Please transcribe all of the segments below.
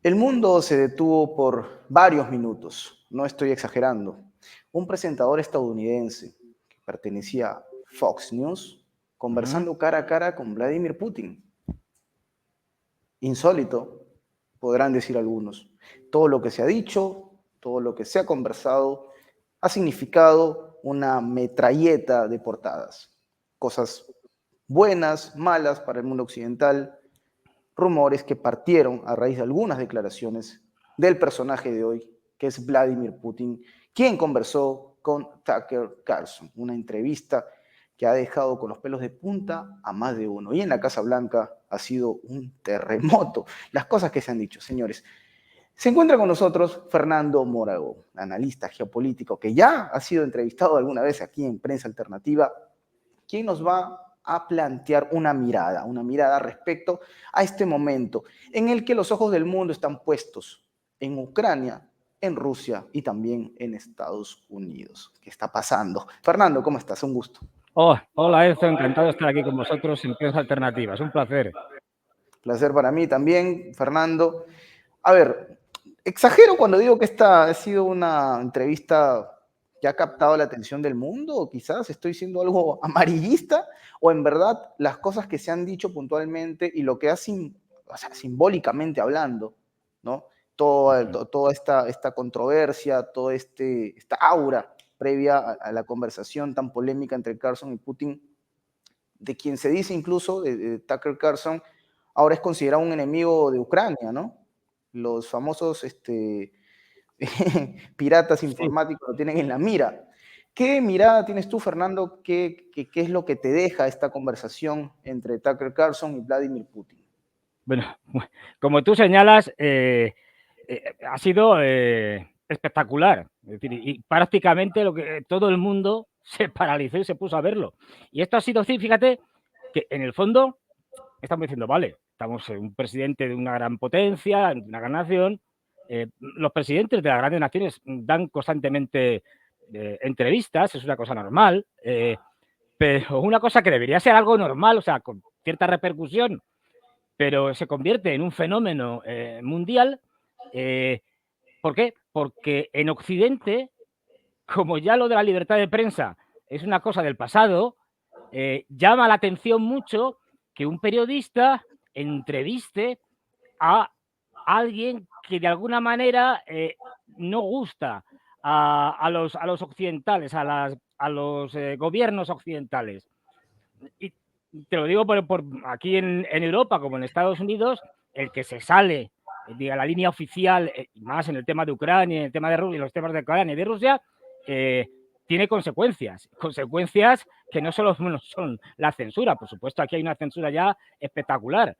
El mundo se detuvo por varios minutos, no estoy exagerando. Un presentador estadounidense que pertenecía a Fox News Ujú. conversando cara a cara con Vladimir Putin. Insólito, podrán decir algunos. Todo lo que se ha dicho, todo lo que se ha conversado, ha significado una metralleta de portadas. Cosas buenas, malas para el mundo occidental, rumores que partieron a raíz de algunas declaraciones del personaje de hoy, que es Vladimir Putin, quien conversó con Tucker Carlson, una entrevista que ha dejado con los pelos de punta a más de uno. Y en la Casa Blanca ha sido un terremoto. Las cosas que se han dicho, señores. Se encuentra con nosotros Fernando Morago, analista geopolítico que ya ha sido entrevistado alguna vez aquí en Prensa Alternativa, quien nos va a plantear una mirada respecto a este momento en el que los ojos del mundo están puestos en Ucrania, en Rusia y también en Estados Unidos. ¿Qué está pasando? Fernando, ¿cómo estás? Un gusto. Oh, hola, Enzo, encantado de estar aquí con vosotros en Prensa Alternativa. Es un placer. Placer para mí también, Fernando. A ver, exagero cuando digo que esta ha sido una entrevista que ha captado la atención del mundo, o quizás estoy siendo algo amarillista, o en verdad las cosas que se han dicho puntualmente y lo que ha, o sea, simbólicamente hablando, ¿no? Toda esta controversia, toda esta aura previa a la conversación tan polémica entre Carlson y Putin, de quien se dice incluso, de Tucker Carlson, ahora es considerado un enemigo de Ucrania, ¿no? Los famosos piratas Sí. informáticos lo tienen en la mira. ¿Qué mirada tienes tú, Fernando? ¿Qué es lo que te deja esta conversación entre Tucker Carlson y Vladimir Putin? Bueno, como tú señalas, ha sido espectacular. Es decir, y prácticamente todo el mundo se paralizó y se puso a verlo. Y esto ha sido, sí, fíjate, que en el fondo estamos diciendo, vale, estamos en un presidente de una gran potencia, de una gran nación. Los presidentes de las grandes naciones dan constantemente entrevistas, es una cosa normal. Pero una cosa que debería ser algo normal, o sea, con cierta repercusión, pero se convierte en un fenómeno mundial. ¿Por qué? Porque en Occidente, como ya lo de la libertad de prensa es una cosa del pasado, llama la atención mucho que un periodista entreviste a alguien que de alguna manera no gusta a los occidentales, a los gobiernos occidentales. Y te lo digo por aquí en Europa, como en Estados Unidos, el que se sale de la línea oficial, más en el tema de Ucrania, en el tema de Rusia, los temas de Ucrania y de Rusia, tiene consecuencias que no solo son la censura, por supuesto, aquí hay una censura ya espectacular,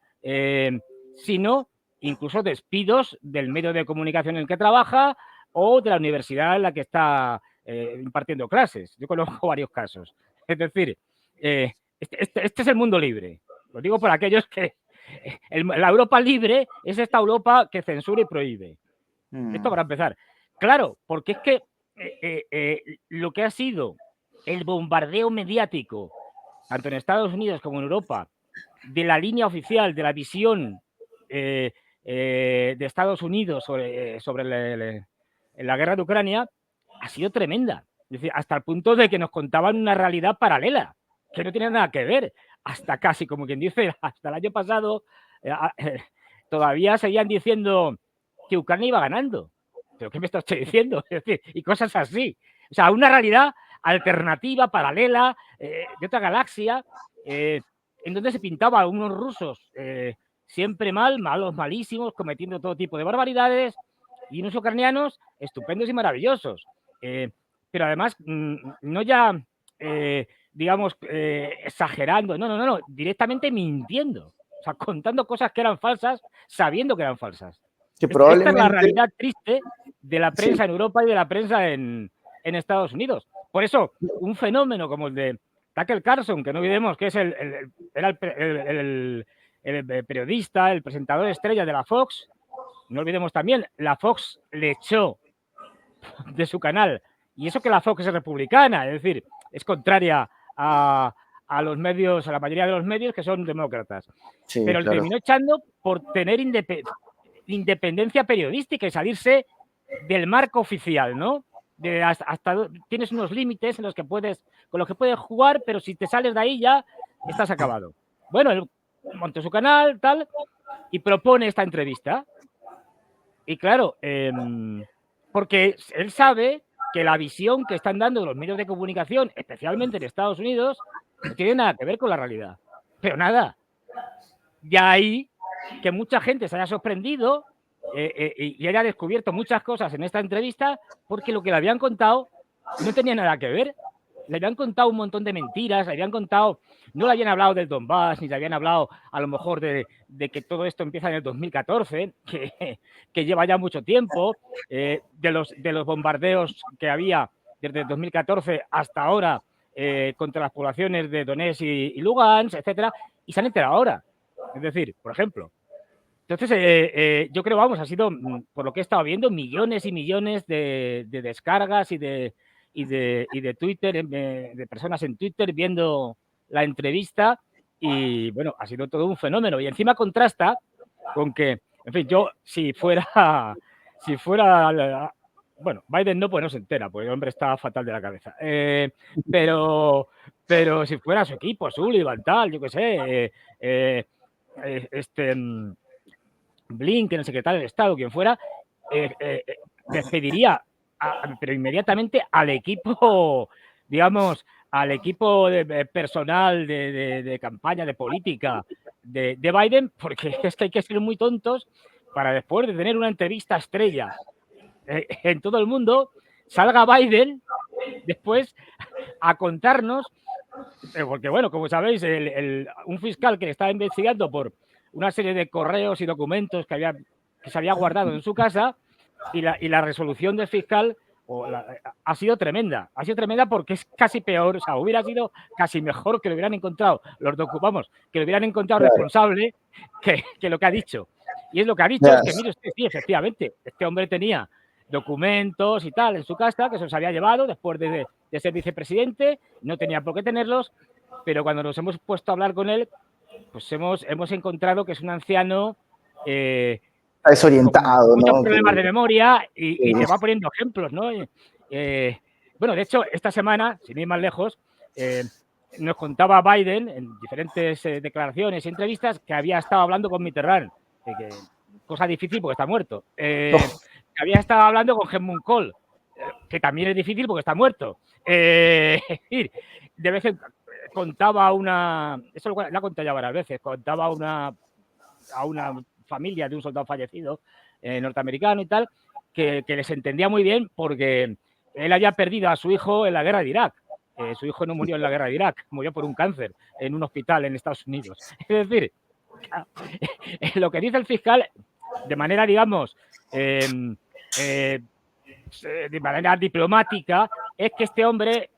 sino incluso despidos del medio de comunicación en el que trabaja o de la universidad en la que está impartiendo clases. Yo conozco varios casos. Es decir, este es el mundo libre. Lo digo por aquellos que la Europa libre es esta Europa que censura y prohíbe. Esto para empezar. Claro, porque es que lo que ha sido el bombardeo mediático, tanto en Estados Unidos como en Europa, de la línea oficial, de la visión de Estados Unidos sobre la guerra de Ucrania, ha sido tremenda. Es decir, hasta el punto de que nos contaban una realidad paralela, que no tenía nada que ver. Hasta casi, como quien dice, hasta el año pasado, todavía seguían diciendo que Ucrania iba ganando. ¿Pero qué me está usted diciendo? Es decir, y cosas así. O sea, una realidad alternativa, paralela, de otra galaxia, en donde se pintaba a unos rusos siempre malos, malísimos, cometiendo todo tipo de barbaridades, y unos ucranianos estupendos y maravillosos. Pero además, no ya, digamos, exagerando, no, directamente mintiendo. O sea, contando cosas que eran falsas, sabiendo que eran falsas. Que Esta es la probablemente, realidad triste de la sí, prensa en Europa y de la prensa en Estados Unidos. Por eso, un fenómeno como el de Tucker Carlson, que no olvidemos que es era el periodista, el presentador estrella de la Fox, no olvidemos también, la Fox le echó de su canal, y eso que la Fox es republicana, es decir, es contraria a los medios, a la mayoría de los medios que son demócratas, sí, pero le claro. terminó echando por tener independencia periodística y salirse del marco oficial, ¿no? Tienes unos límites en los que con los que puedes jugar, pero si te sales de ahí ya estás acabado. Bueno, él montó su canal, tal, y propone esta entrevista. Y claro, porque él sabe que la visión que están dando los medios de comunicación, especialmente en Estados Unidos, no tiene nada que ver con la realidad. Pero nada. Ya ahí que mucha gente se haya sorprendido y haya descubierto muchas cosas en esta entrevista porque lo que le habían contado no tenía nada que ver. Le habían contado un montón de mentiras, le habían contado, no le habían hablado del Donbass, ni le habían hablado a lo mejor de que todo esto empieza en el 2014, que lleva ya mucho tiempo, de los bombardeos que había desde el 2014 hasta ahora contra las poblaciones de Donetsk y Lugansk, etcétera, y se han enterado ahora. Es decir, por ejemplo. Entonces, yo creo, vamos, ha sido, por lo que he estado viendo, millones y millones de descargas y de Twitter, de personas en Twitter viendo la entrevista y, bueno, ha sido todo un fenómeno. Y encima contrasta con que, en fin, yo si fuera, bueno, Biden no, pues no se entera, porque el hombre está fatal de la cabeza. Pero si fuera su equipo, Sullivan, tal, yo qué sé, Blinken, el secretario de Estado, quien fuera, despediría, pero inmediatamente al equipo, digamos, al equipo personal de campaña, de política de Biden, porque es que hay que ser muy tontos para después de tener una entrevista estrella en todo el mundo, salga Biden después a contarnos, porque bueno, como sabéis, un fiscal que le estaba investigando por una serie de correos y documentos que se había guardado en su casa y la resolución del fiscal ha sido tremenda. Ha sido tremenda porque es casi peor, o sea, hubiera sido casi mejor que lo hubieran encontrado que lo hubieran encontrado responsable que lo que ha dicho. Y es lo que ha dicho, es que mire usted, sí, efectivamente, este hombre tenía documentos y tal en su casa que se los había llevado después de ser vicepresidente, no tenía por qué tenerlos, pero cuando nos hemos puesto a hablar con él, pues hemos encontrado que es un anciano desorientado, con muchos ¿no? problemas de memoria y te va poniendo ejemplos, ¿no? Bueno, de hecho, esta semana, sin ir más lejos, nos contaba Biden en diferentes declaraciones y entrevistas que había estado hablando con Mitterrand, cosa difícil porque está muerto, que había estado hablando con Helmut Kohl, que también es difícil porque está muerto. De vez en cuando contaba eso lo ha contado ya varias veces, contaba a una familia de un soldado fallecido norteamericano y tal, que les entendía muy bien porque él había perdido a su hijo en la guerra de Irak. Su hijo no murió en la guerra de Irak, murió por un cáncer en un hospital en Estados Unidos. Es decir, lo que dice el fiscal, de manera, digamos, de manera diplomática, es que este hombre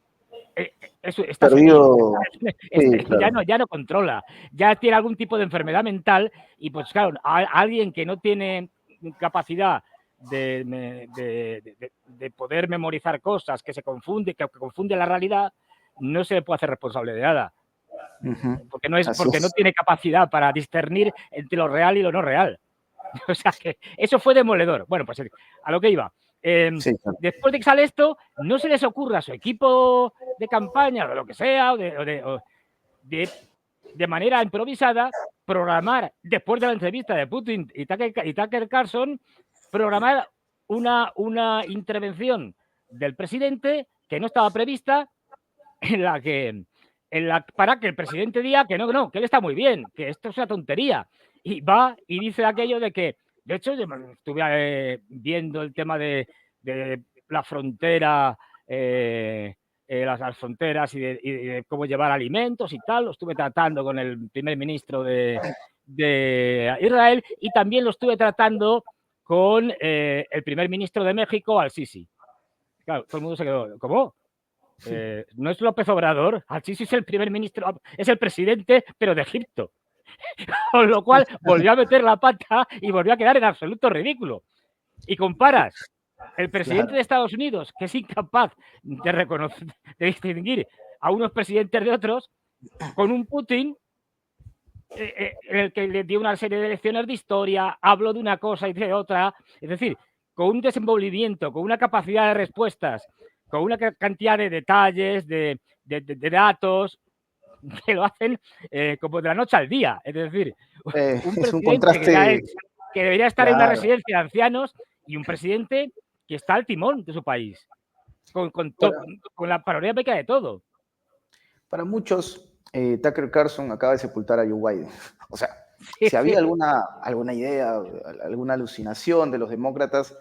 está perdido. ya no controla, ya tiene algún tipo de enfermedad mental y pues claro, alguien que no tiene capacidad de poder memorizar cosas, que confunde la realidad, no se puede hacer responsable de nada. Porque no tiene capacidad para discernir entre lo real y lo no real. O sea que eso fue demoledor. Bueno, pues a lo que iba. Después de que sale esto, no se les ocurra a su equipo de campaña o de lo que sea, de manera improvisada, programar, después de la entrevista de Putin y Tucker Carlson, programar una intervención del presidente que no estaba prevista, para que el presidente diga que no, que él está muy bien, que esto es una tontería. Y va y dice aquello de que, de hecho, estuve viendo el tema de la frontera, las fronteras y de cómo llevar alimentos y tal. Lo estuve tratando con el primer ministro de Israel y también lo estuve tratando con el primer ministro de México, Al-Sisi. Claro, todo el mundo se quedó, ¿cómo? No es López Obrador, Al-Sisi es el primer ministro, es el presidente, pero de Egipto. Con lo cual volvió a meter la pata y volvió a quedar en absoluto ridículo. Y comparas el presidente de Estados Unidos, que es incapaz de reconocer, de distinguir a unos presidentes de otros, con un Putin en el que le dio una serie de lecciones de historia, habló de una cosa y de otra. Es decir, con un desenvolvimiento, con una capacidad de respuestas, con una cantidad de detalles, de datos, que lo hacen como de la noche al día. Es decir, un Es un presidente contraste, que debería estar en una claro. residencia de ancianos y un presidente que está al timón de su país, Para, con la panorámica de todo. para muchos, Tucker Carlson acaba de sepultar a Joe Biden. O sea, Sí, si sí. había alguna idea, alguna alucinación de los demócratas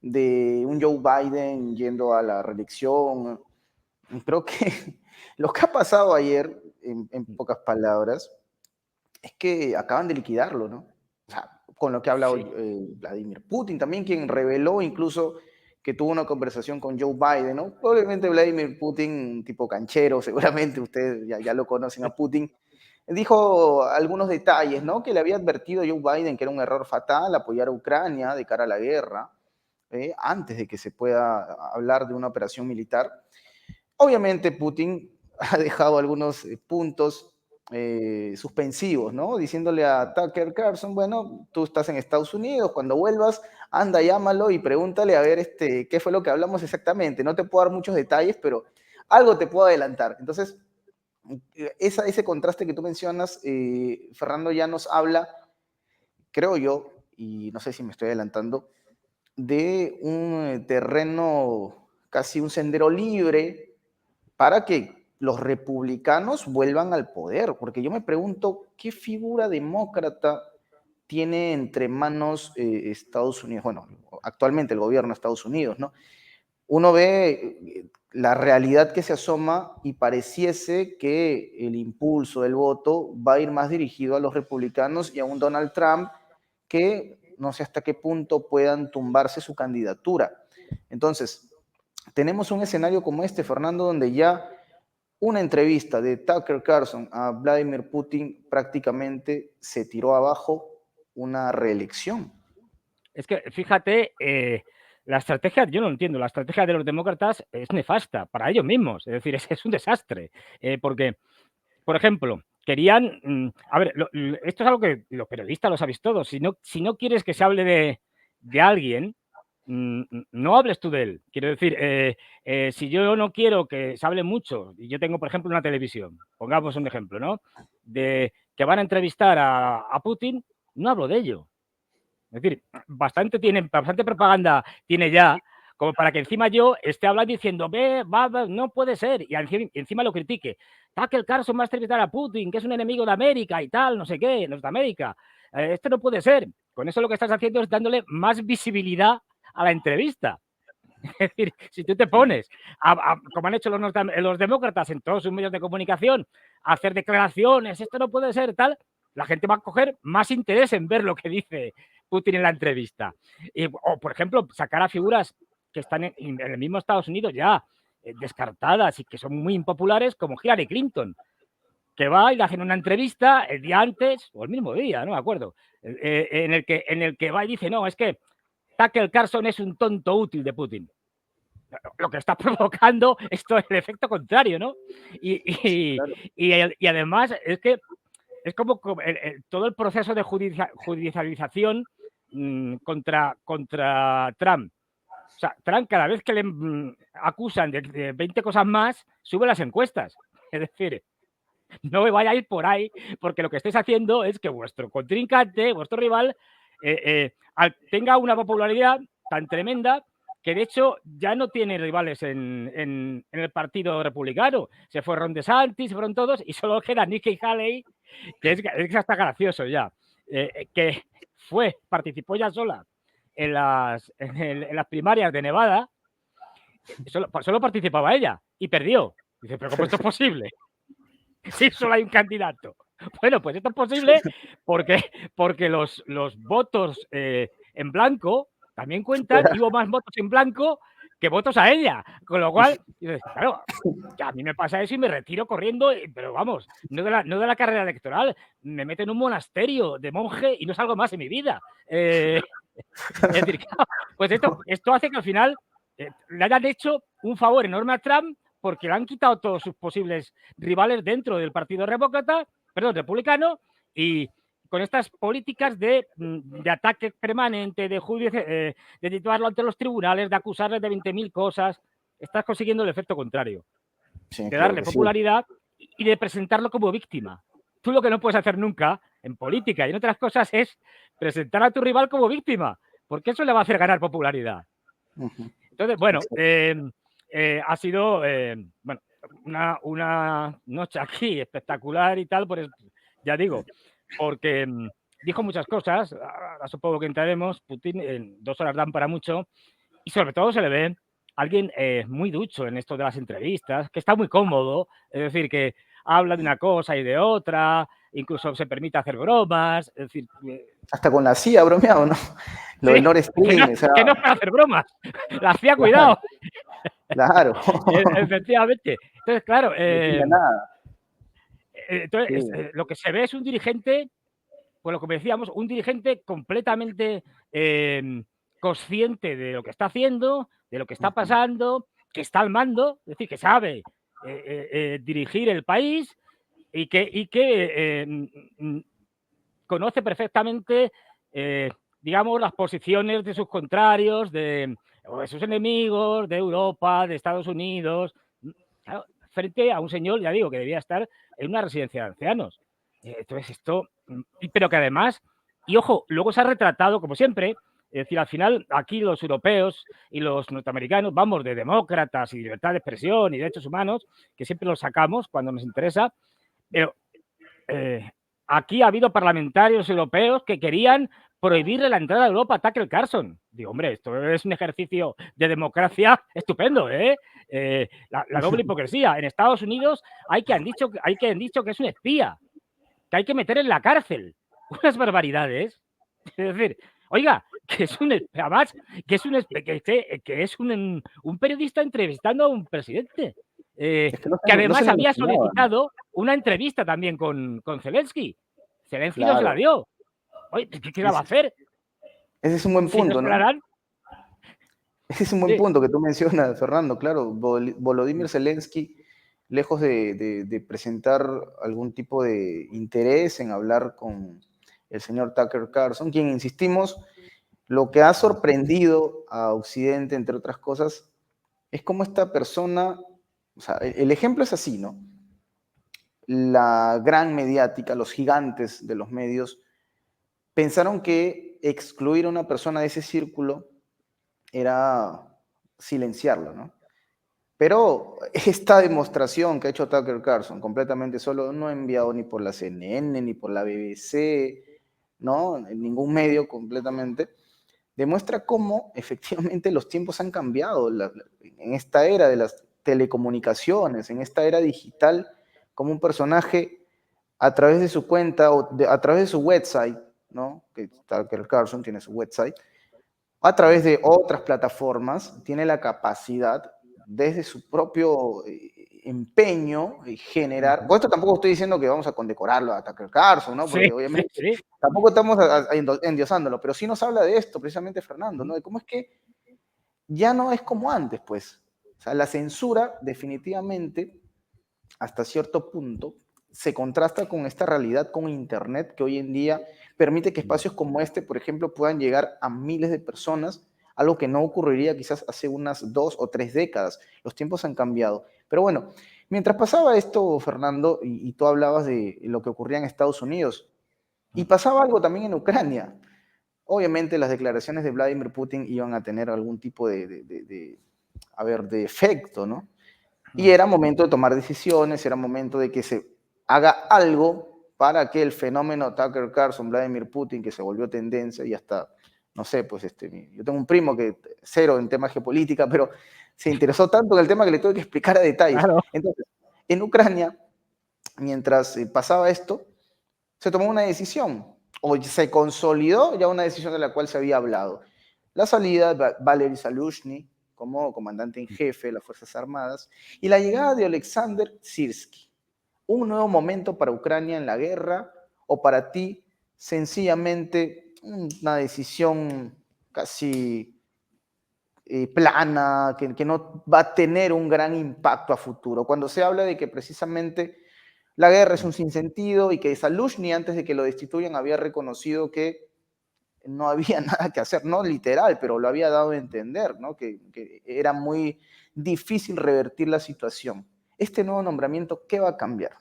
de un Joe Biden yendo a la reelección, creo que lo que ha pasado ayer, en pocas palabras, es que acaban de liquidarlo, ¿no? O sea, con lo que ha hablado Sí. Vladimir Putin también, quien reveló incluso que tuvo una conversación con Joe Biden, ¿no? Probablemente Vladimir Putin, tipo canchero, seguramente ustedes ya lo conocen a Putin, dijo algunos detalles, ¿no? Que le había advertido a Joe Biden que era un error fatal apoyar a Ucrania de cara a la guerra, antes de que se pueda hablar de una operación militar. Obviamente Putin ha dejado algunos puntos suspensivos, ¿no? Diciéndole a Tucker Carlson, bueno, tú estás en Estados Unidos, cuando vuelvas, anda, llámalo y pregúntale a ver qué fue lo que hablamos exactamente. No te puedo dar muchos detalles, pero algo te puedo adelantar. Entonces, ese contraste que tú mencionas, Fernando, ya nos habla, creo yo, y no sé si me estoy adelantando, de un terreno, casi un sendero libre para que los republicanos vuelvan al poder, porque yo me pregunto qué figura demócrata tiene entre manos Estados Unidos, bueno, actualmente el gobierno de Estados Unidos, ¿no? Uno ve la realidad que se asoma y pareciese que el impulso del voto va a ir más dirigido a los republicanos y a un Donald Trump que no sé hasta qué punto puedan tumbarse su candidatura. Entonces, tenemos un escenario como este, Fernando, donde ya una entrevista de Tucker Carlson a Vladimir Putin prácticamente se tiró abajo una reelección. Es que, fíjate, la estrategia, yo no entiendo, la estrategia de los demócratas es nefasta para ellos mismos, es decir, es un desastre, porque, por ejemplo, querían, a ver, esto es algo que los periodistas lo sabéis todos, si no quieres que se hable de alguien, no hables tú de él. Quiero decir, si yo no quiero que se hable mucho, y yo tengo, por ejemplo, una televisión, pongamos un ejemplo, ¿no? De que van a entrevistar a Putin, no hablo de ello. Es decir, bastante propaganda tiene ya, como para que encima yo esté hablando diciendo, ve, va, no puede ser, y encima lo critique. Tucker Carlson va a entrevistar a Putin, que es un enemigo de América y tal, no sé qué, Norteamérica. Esto no puede ser. Con eso lo que estás haciendo es dándole más visibilidad a la entrevista. Es decir, si tú te pones, como han hecho los demócratas en todos sus medios de comunicación, a hacer declaraciones, esto no puede ser tal, la gente va a coger más interés en ver lo que dice Putin en la entrevista. O, por ejemplo, sacar a figuras que están en el mismo Estados Unidos ya descartadas y que son muy impopulares, como Hillary Clinton, que va y le hacen una entrevista el día antes, o el mismo día, no me acuerdo, en el que va y dice, no, es que Tucker Carlson es un tonto útil de Putin. Lo que está provocando esto es el efecto contrario, ¿no? Claro. Y además es que es como todo el proceso de judicialización contra Trump. O sea, Trump cada vez que le acusan de 20 cosas más, sube las encuestas. Es decir, no me vaya a ir por ahí, porque lo que estáis haciendo es que vuestro contrincante, vuestro rival, tenga una popularidad tan tremenda que de hecho ya no tiene rivales en el partido republicano. Se fue Ron DeSantis, se fueron todos y solo queda Nikki Haley, que es hasta gracioso ya, que participó ya sola en las primarias de Nevada, solo participaba ella y perdió. Dice, pero ¿cómo esto es posible? Sí, solo hay un candidato. Bueno, pues esto es posible porque los votos en blanco también cuentan y hubo más votos en blanco que votos a ella. Con lo cual, claro, a mí me pasa eso y me retiro corriendo, pero vamos, no de la carrera electoral, me meto en un monasterio de monje y no salgo más en mi vida. Es decir, claro, pues esto hace que al final le hayan hecho un favor enorme a Trump porque le han quitado todos sus posibles rivales dentro del Partido Republicano Y con estas políticas de ataque permanente, de situarlo ante los tribunales, de acusarles de 20.000 cosas, estás consiguiendo el efecto contrario, Sí, de claro darle que sí. popularidad y de presentarlo como víctima. Tú lo que no puedes hacer nunca en política y en otras cosas es presentar a tu rival como víctima, porque eso le va a hacer ganar popularidad. Entonces, bueno, ha sido bueno, una noche aquí espectacular y tal, pues ya digo, porque dijo muchas cosas, ahora supongo que entraremos, Putin en 2 horas dan para mucho, y sobre todo se le ve alguien muy ducho en esto de las entrevistas, que está muy cómodo, es decir, que habla de una cosa y de otra, incluso se permite hacer bromas, es decir, Hasta con la CIA ha bromeado, ¿no? Lo del sí, Nord Stream, o sea, que no es para hacer bromas, la hacía claro, cuidado, claro. efectivamente. Entonces, claro, No decía nada. entonces, Sí. lo que se ve es un dirigente, pues lo que decíamos, un dirigente completamente consciente de lo que está haciendo, de lo que está pasando, que está al mando, es decir, que sabe dirigir el país y que conoce perfectamente, digamos, las posiciones de sus contrarios, o de sus enemigos, de Europa, de Estados Unidos, claro, frente a un señor, ya digo, que debía estar en una residencia de ancianos. Entonces, esto, pero que además, y ojo, luego se ha retratado, como siempre, es decir, al final, aquí los europeos y los norteamericanos vamos de demócratas y libertad de expresión y derechos humanos, que siempre los sacamos cuando nos interesa, pero aquí ha habido parlamentarios europeos que querían prohibirle la entrada a Europa a Tucker Carlson. Digo, hombre, esto es un ejercicio de democracia estupendo, ¿eh? La doble hipocresía. En Estados Unidos hay que han dicho que es un espía, que hay que meter en la cárcel. Unas barbaridades. Es decir, oiga, que es un además, que es un periodista entrevistando a un presidente. Es que no Que no se además lo había imaginaban. solicitado una entrevista también con Zelensky. Zelensky no se la Claro. dio. Oye, ¿qué la va a Ese, hacer? ese es un buen Si no punto, se la ¿no? dan. Ese es un buen Sí. punto que tú mencionas, Fernando. Claro, Volodymyr Zelensky, lejos de presentar algún tipo de interés en hablar con el señor Tucker Carlson, quien, insistimos, lo que ha sorprendido a Occidente, entre otras cosas, es cómo esta persona, o sea, el ejemplo es así, ¿no? La gran mediática, los gigantes de los medios, pensaron que excluir a una persona de ese círculo era silenciarlo, ¿no? Pero esta demostración que ha hecho Tucker Carlson completamente solo, no enviado ni por la CNN, ni por la BBC, ¿no? En ningún medio completamente, demuestra cómo efectivamente los tiempos han cambiado en esta era de las telecomunicaciones, en esta era digital, como un personaje a través de su cuenta o a través de su website, ¿no? Que Tucker Carlson tiene su website, a través de otras plataformas, tiene la capacidad, desde su propio empeño, generar. Con esto tampoco estoy diciendo que vamos a condecorarlo a Tucker Carlson, ¿no? Sí, Porque sí, obviamente sí. tampoco estamos endiosándolo, pero sí nos habla de esto, precisamente Fernando, ¿no? De cómo es que ya no es como antes, pues. O sea, la censura definitivamente, hasta cierto punto, se contrasta con esta realidad con Internet que hoy en día permite que espacios como este, por ejemplo, puedan llegar a miles de personas, algo que no ocurriría quizás hace unas 2 o 3 décadas. Los tiempos han cambiado. Pero bueno, mientras pasaba esto, Fernando, y tú hablabas de lo que ocurría en Estados Unidos, y pasaba algo también en Ucrania. Obviamente las declaraciones de Vladimir Putin iban a tener algún tipo a ver, de efecto, ¿no? Y era momento de tomar decisiones, era momento de que se haga algo para que el fenómeno Tucker Carlson, Vladimir Putin, que se volvió tendencia y hasta, no sé, pues yo tengo un primo que cero en temas geopolítica, pero se interesó tanto en el tema que le tuve que explicar a detalles. Claro. Entonces, en Ucrania, mientras pasaba esto, se tomó una decisión, o se consolidó ya una decisión de la cual se había hablado. La salida de Valery Salushny como comandante en jefe de las Fuerzas Armadas y la llegada de Alexander Sirsky. Un nuevo momento para Ucrania en la guerra, o para ti sencillamente una decisión casi plana, que no va a tener un gran impacto a futuro. Cuando se habla de que precisamente la guerra es un sinsentido y que Zaluzhny, antes de que lo destituyan, había reconocido que no había nada que hacer, no literal, pero lo había dado a entender, ¿no? Que era muy difícil revertir la situación. Este nuevo nombramiento, ¿qué va a cambiar?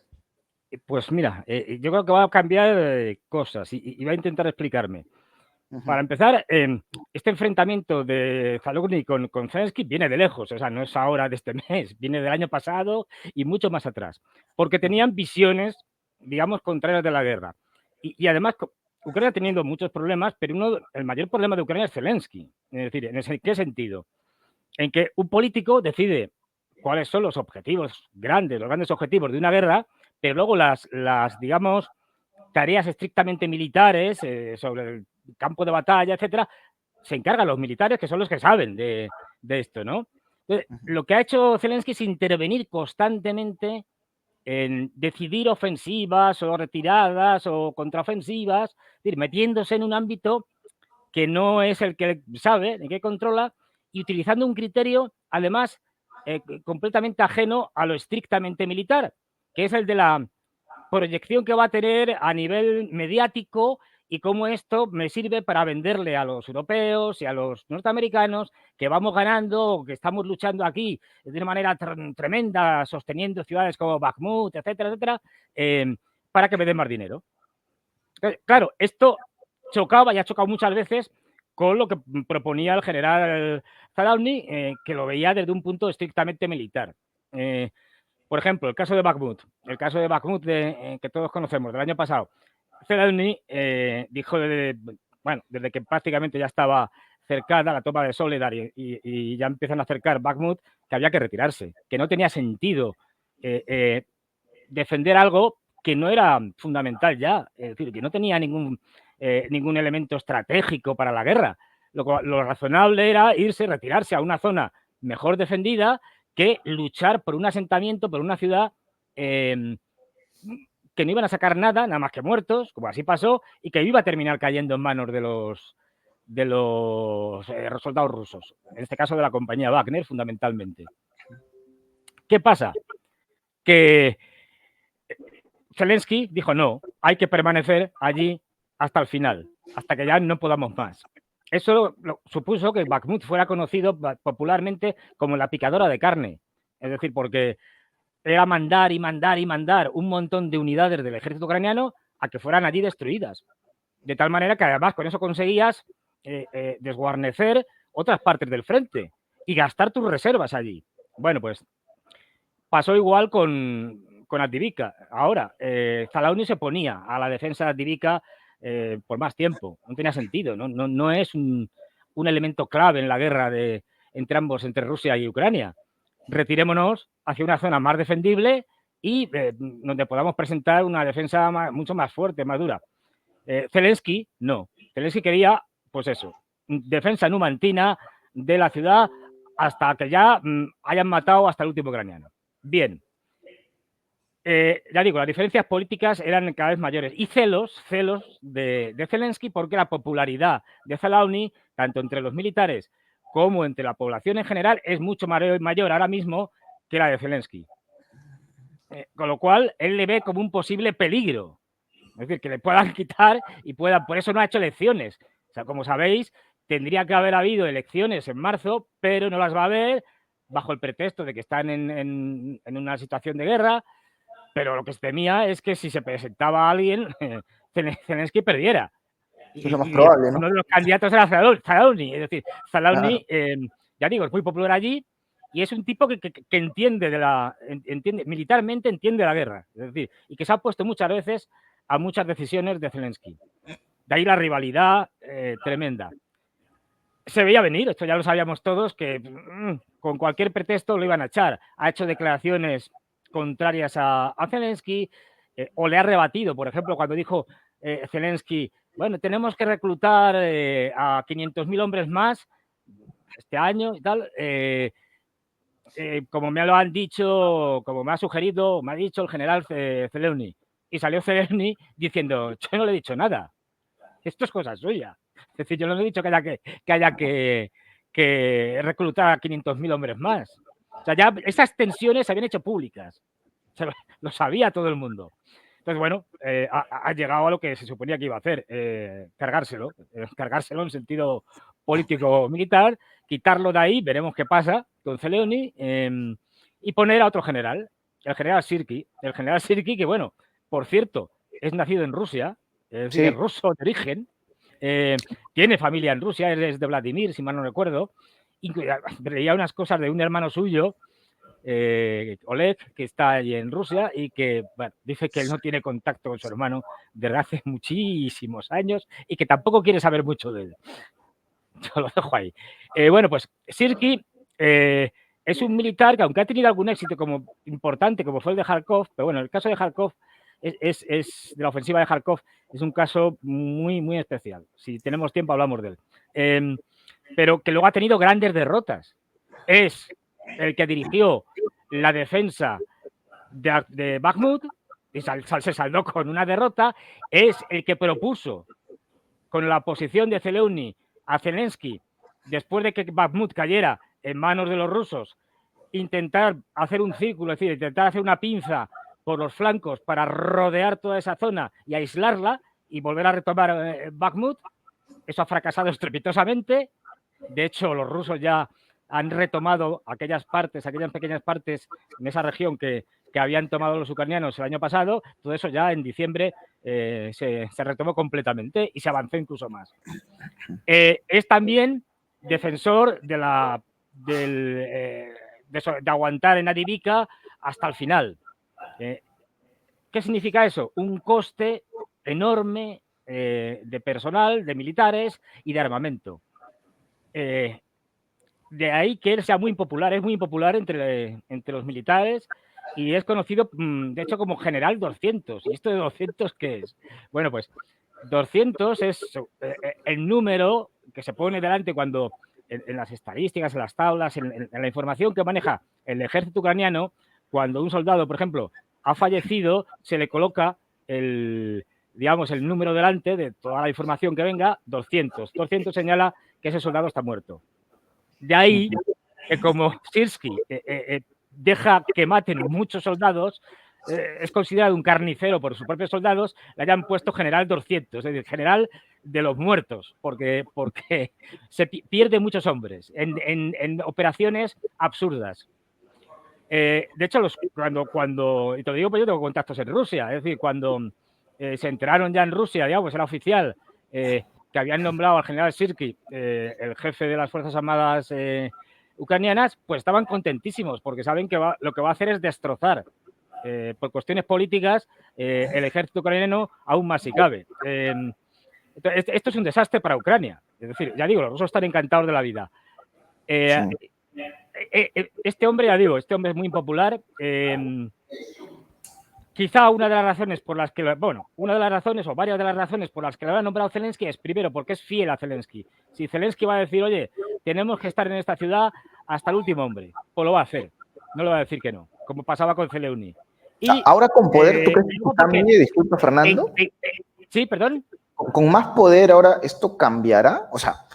Pues mira, yo creo que va a cambiar cosas y voy a intentar explicarme. Para empezar, este enfrentamiento de Zaluzhny con Zelensky viene de lejos, o sea, no es ahora de este mes, viene del año pasado y mucho más atrás, porque tenían visiones, digamos, contrarias de la guerra. Y además, Ucrania teniendo muchos problemas, pero el mayor problema de Ucrania es Zelensky. Es decir, ¿en qué sentido? En que un político decide cuáles son los objetivos grandes, los grandes objetivos de una guerra, pero luego digamos, tareas estrictamente militares sobre el campo de batalla, etcétera, se encargan los militares, que son los que saben de esto, ¿no? Entonces, lo que ha hecho Zelensky es intervenir constantemente en decidir ofensivas o retiradas o contraofensivas, es decir, metiéndose en un ámbito que no es el que sabe, ni que controla, y utilizando un criterio, además, completamente ajeno a lo estrictamente militar, que es el de la proyección que va a tener a nivel mediático y cómo esto me sirve para venderle a los europeos y a los norteamericanos que vamos ganando, que estamos luchando aquí de una manera tremenda, sosteniendo ciudades como Bakhmut, etcétera, etcétera, para que me den más dinero. Claro, esto chocaba y ha chocado muchas veces con lo que proponía el general Zaluzhny, que lo veía desde un punto estrictamente militar. Por ejemplo, el caso de Bakhmut, que todos conocemos, del año pasado. Zaluzhny dijo, desde que prácticamente ya estaba cercada la toma de Soledar y ya empiezan a acercar Bakhmut, que había que retirarse, que no tenía sentido defender algo que no era fundamental ya, es decir, que no tenía ningún elemento estratégico para la guerra. Lo razonable era retirarse a una zona mejor defendida que luchar por un asentamiento, por una ciudad que no iban a sacar nada más que muertos, como así pasó, y que iba a terminar cayendo en manos de los soldados rusos, en este caso de la compañía Wagner, fundamentalmente. ¿Qué pasa? Que Zelensky dijo no, hay que permanecer allí hasta el final, hasta que ya no podamos más. Eso supuso que Bakhmut fuera conocido popularmente como la picadora de carne, es decir, porque era mandar y mandar y mandar un montón de unidades del ejército ucraniano a que fueran allí destruidas. De tal manera que además con eso conseguías desguarnecer otras partes del frente y gastar tus reservas allí. Bueno, pues pasó igual con Avdiivka. Ahora, Zaluzhny se ponía a la defensa de Avdiivka por más tiempo. No tenía sentido. No es un elemento clave en la guerra entre Rusia y Ucrania. Retirémonos hacia una zona más defendible y donde podamos presentar una defensa mucho más fuerte, más dura. Zelensky, no. Zelensky quería, pues eso, defensa numantina de la ciudad hasta que ya hayan matado hasta el último ucraniano. Bien. Ya digo, las diferencias políticas eran cada vez mayores y celos de Zelensky porque la popularidad de Zaluzhny, tanto entre los militares como entre la población en general, es mucho mayor ahora mismo que la de Zelensky. Con lo cual, él le ve como un posible peligro. Es decir, que le puedan quitar y puedan... Por eso no ha hecho elecciones. O sea, como sabéis, tendría que haber habido elecciones en marzo, pero no las va a haber bajo el pretexto de que están en una situación de guerra. Pero lo que se temía es que si se presentaba alguien, Zelensky perdiera. Eso es lo más probable, ¿no? Uno de los candidatos era Zaluzhny. Es decir, Zaluzhny, ya digo, es muy popular allí y es un tipo que entiende militarmente entiende la guerra. Es decir, y que se ha opuesto muchas veces a muchas decisiones de Zelensky. De ahí la rivalidad tremenda. Se veía venir, esto ya lo sabíamos todos, que con cualquier pretexto lo iban a echar. Ha hecho declaraciones contrarias a Zelensky o le ha rebatido, por ejemplo, cuando dijo Zelensky, bueno, tenemos que reclutar a 500.000 hombres más este año y tal. Como me lo han dicho, como me ha sugerido, me ha dicho el general Zelensky. Y salió Zelensky diciendo, yo no le he dicho nada. Esto es cosa suya. Es decir, yo no le he dicho que haya que reclutar a 500.000 hombres más. O sea, ya esas tensiones se habían hecho públicas. lo sabía todo el mundo. Entonces, bueno, ha llegado a lo que se suponía que iba a hacer, cargárselo en sentido político-militar, quitarlo de ahí, veremos qué pasa con Zeleuni, y poner a otro general, el general Sirki. El general Sirki, que bueno, por cierto, es nacido en Rusia, es decir, es Sí, ruso de origen, tiene familia en Rusia, es de Vladimir, si mal no recuerdo. Veía unas cosas de un hermano suyo, Oleg, que está allí en Rusia y que bueno, dice que él no tiene contacto con su hermano desde hace muchísimos años y que tampoco quiere saber mucho de él. Yo lo dejo ahí. Bueno, pues Sirki es un militar que, aunque ha tenido algún éxito como importante, como fue el de Kharkov, pero bueno, el caso de Kharkov es de la ofensiva de Kharkov, es un caso muy, muy especial. Si tenemos tiempo, hablamos de él. Pero que luego ha tenido grandes derrotas. Es el que dirigió la defensa de Bakhmut y se saldó con una derrota. Es el que propuso, con la posición de Zeleuni, a Zelensky, después de que Bakhmut cayera en manos de los rusos, intentar hacer un círculo, es decir, intentar hacer una pinza por los flancos para rodear toda esa zona y aislarla y volver a retomar Bakhmut. Eso ha fracasado estrepitosamente. De hecho, los rusos ya han retomado aquellas pequeñas partes en esa región que habían tomado los ucranianos el año pasado. Todo eso ya en diciembre se retomó completamente y se avanzó incluso más. Es también defensor de aguantar en Adivika hasta el final. ¿Qué significa eso? Un coste enorme de personal, de militares y de armamento. De ahí que él sea muy impopular, es muy impopular entre los militares y es conocido, de hecho, como General 200. ¿Y esto de 200 qué es? Bueno, pues 200 es el número que se pone delante cuando en las estadísticas, en las tablas, en la información que maneja el ejército ucraniano, cuando un soldado, por ejemplo, ha fallecido, se le coloca el número delante de toda la información que venga, 200. 200 señala que ese soldado está muerto. De ahí que como Sirski deja que maten muchos soldados, es considerado un carnicero por sus propios soldados, le hayan puesto general 200, es decir, general de los muertos, porque se pierde muchos hombres en operaciones absurdas. De hecho, cuando, y te lo digo, pues yo tengo contactos en Rusia, es decir, cuando se enteraron ya en Rusia, digamos, era oficial, que habían nombrado al general Sirski, el jefe de las Fuerzas Armadas ucranianas, pues estaban contentísimos porque saben que lo que va a hacer es destrozar, por cuestiones políticas, el ejército ucraniano aún más si cabe. Esto es un desastre para Ucrania. Es decir, ya digo, los rusos están encantados de la vida. Sí. Este hombre, ya digo, este hombre es muy impopular. Quizá una de las razones por las que, una de las razones o varias de las razones por las que lo han nombrado Zelensky es, primero, porque es fiel a Zelensky. Si Zelensky va a decir, oye, tenemos que estar en esta ciudad hasta el último hombre, pues lo va a hacer. No le va a decir que no, como pasaba con Zeleuni. Y, ahora con poder, ¿tú crees que cambie? Disculpa, Fernando. Sí, perdón. Con más poder ahora, ¿esto cambiará? O sea,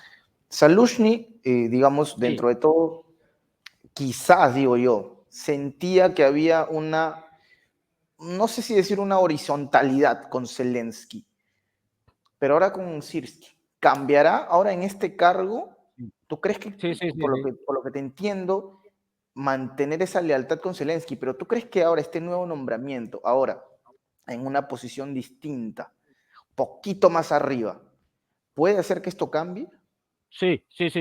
Zaluzhny, digamos, dentro de todo, quizás, digo yo, sentía que había una, no sé si decir una horizontalidad con Zelensky, pero ahora con Sirski, ¿cambiará ahora en este cargo? ¿Tú crees que, por lo que te entiendo, mantener esa lealtad con Zelensky, pero tú crees que ahora este nuevo nombramiento, ahora en una posición distinta, poquito más arriba, puede hacer que esto cambie? Sí. Es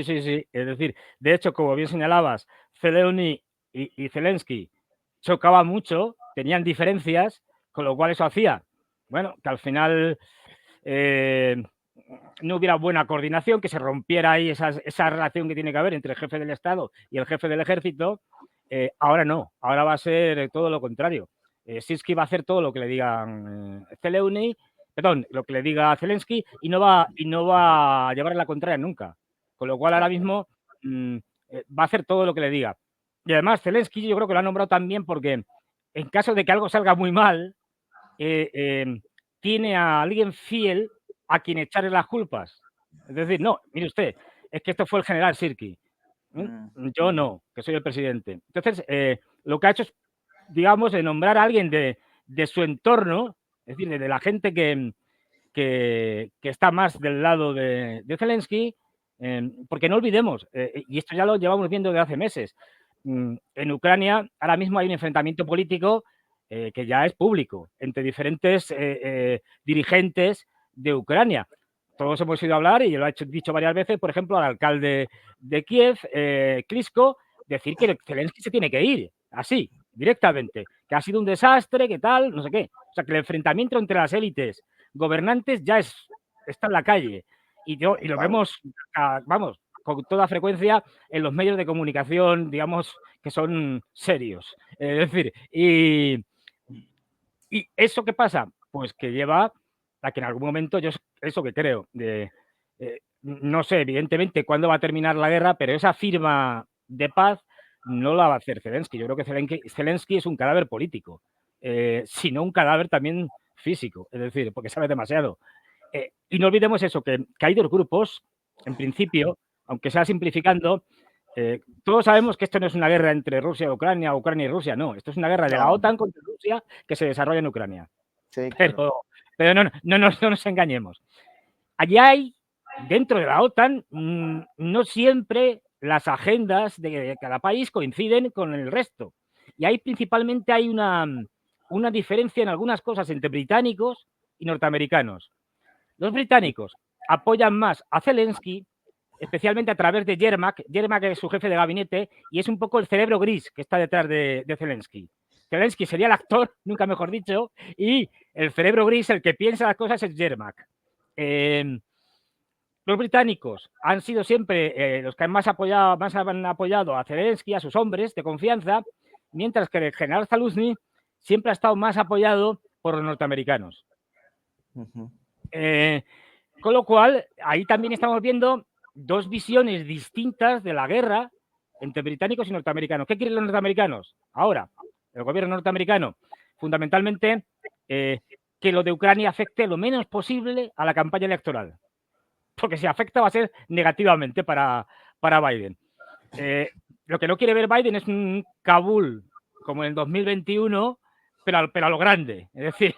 decir, de hecho, como bien señalabas, Zeleuni y Zelensky chocaban mucho, tenían diferencias, con lo cual eso hacía, bueno, que al final no hubiera buena coordinación, que se rompiera ahí esa relación que tiene que haber entre el jefe del Estado y el jefe del ejército. Ahora no, ahora va a ser todo lo contrario. Sirski va a hacer todo lo que le digan lo que le diga Zelensky y no va a llevar la contraria nunca. Con lo cual ahora mismo va a hacer todo lo que le diga. Y además Zelensky yo creo que lo ha nombrado también porque en caso de que algo salga muy mal, tiene a alguien fiel a quien echarle las culpas. Es decir, no, mire usted, es que esto fue el general Sirski. Yo no, que soy el presidente. Entonces, lo que ha hecho es digamos, de nombrar a alguien de su entorno, es decir, de la gente que está más del lado de Zelensky, porque no olvidemos, y esto ya lo llevamos viendo desde hace meses, en Ucrania ahora mismo hay un enfrentamiento político que ya es público entre diferentes dirigentes de Ucrania. Todos hemos ido a hablar, y yo lo he dicho varias veces, por ejemplo, al alcalde de Kiev, Klitschko, decir que Zelensky se tiene que ir, así, directamente, que ha sido un desastre, que tal, no sé qué. O sea, que el enfrentamiento entre las élites gobernantes ya está en la calle. Y lo vemos, vamos, con toda frecuencia en los medios de comunicación, digamos, que son serios. Es decir, ¿y eso qué pasa? Pues que lleva a que en algún momento, yo eso que creo, no sé evidentemente cuándo va a terminar la guerra, pero esa firma de paz no la va a hacer Zelensky. Yo creo que Zelensky es un cadáver político, sino un cadáver también físico, es decir, porque sabe demasiado. Y no olvidemos eso, que hay dos grupos, en principio, aunque sea simplificando, todos sabemos que esto no es una guerra entre Rusia y Ucrania, Ucrania y Rusia, no, esto es una guerra de la No, OTAN contra Rusia que se desarrolla en Ucrania. sí, claro. Pero no nos engañemos. Allí hay, dentro de la OTAN, no siempre las agendas de cada país coinciden con el resto. Y ahí principalmente hay una diferencia en algunas cosas entre británicos y norteamericanos. Los británicos apoyan más a Zelensky, especialmente a través de Yermak. Yermak es su jefe de gabinete y es un poco el cerebro gris que está detrás de Zelensky. Zelensky sería el actor, nunca mejor dicho, y el cerebro gris, el que piensa las cosas, es Yermak. Los británicos han sido siempre los que más han apoyado a Zelensky, a sus hombres de confianza, mientras que el general Zaluzny siempre ha estado más apoyado por los norteamericanos. Con lo cual, ahí también estamos viendo dos visiones distintas de la guerra entre británicos y norteamericanos. ¿Qué quieren los norteamericanos? Ahora, el gobierno norteamericano, fundamentalmente, que lo de Ucrania afecte lo menos posible a la campaña electoral. Porque si afecta va a ser negativamente para Biden. Lo que no quiere ver Biden es un Kabul como en el 2021, pero a lo grande. Es decir,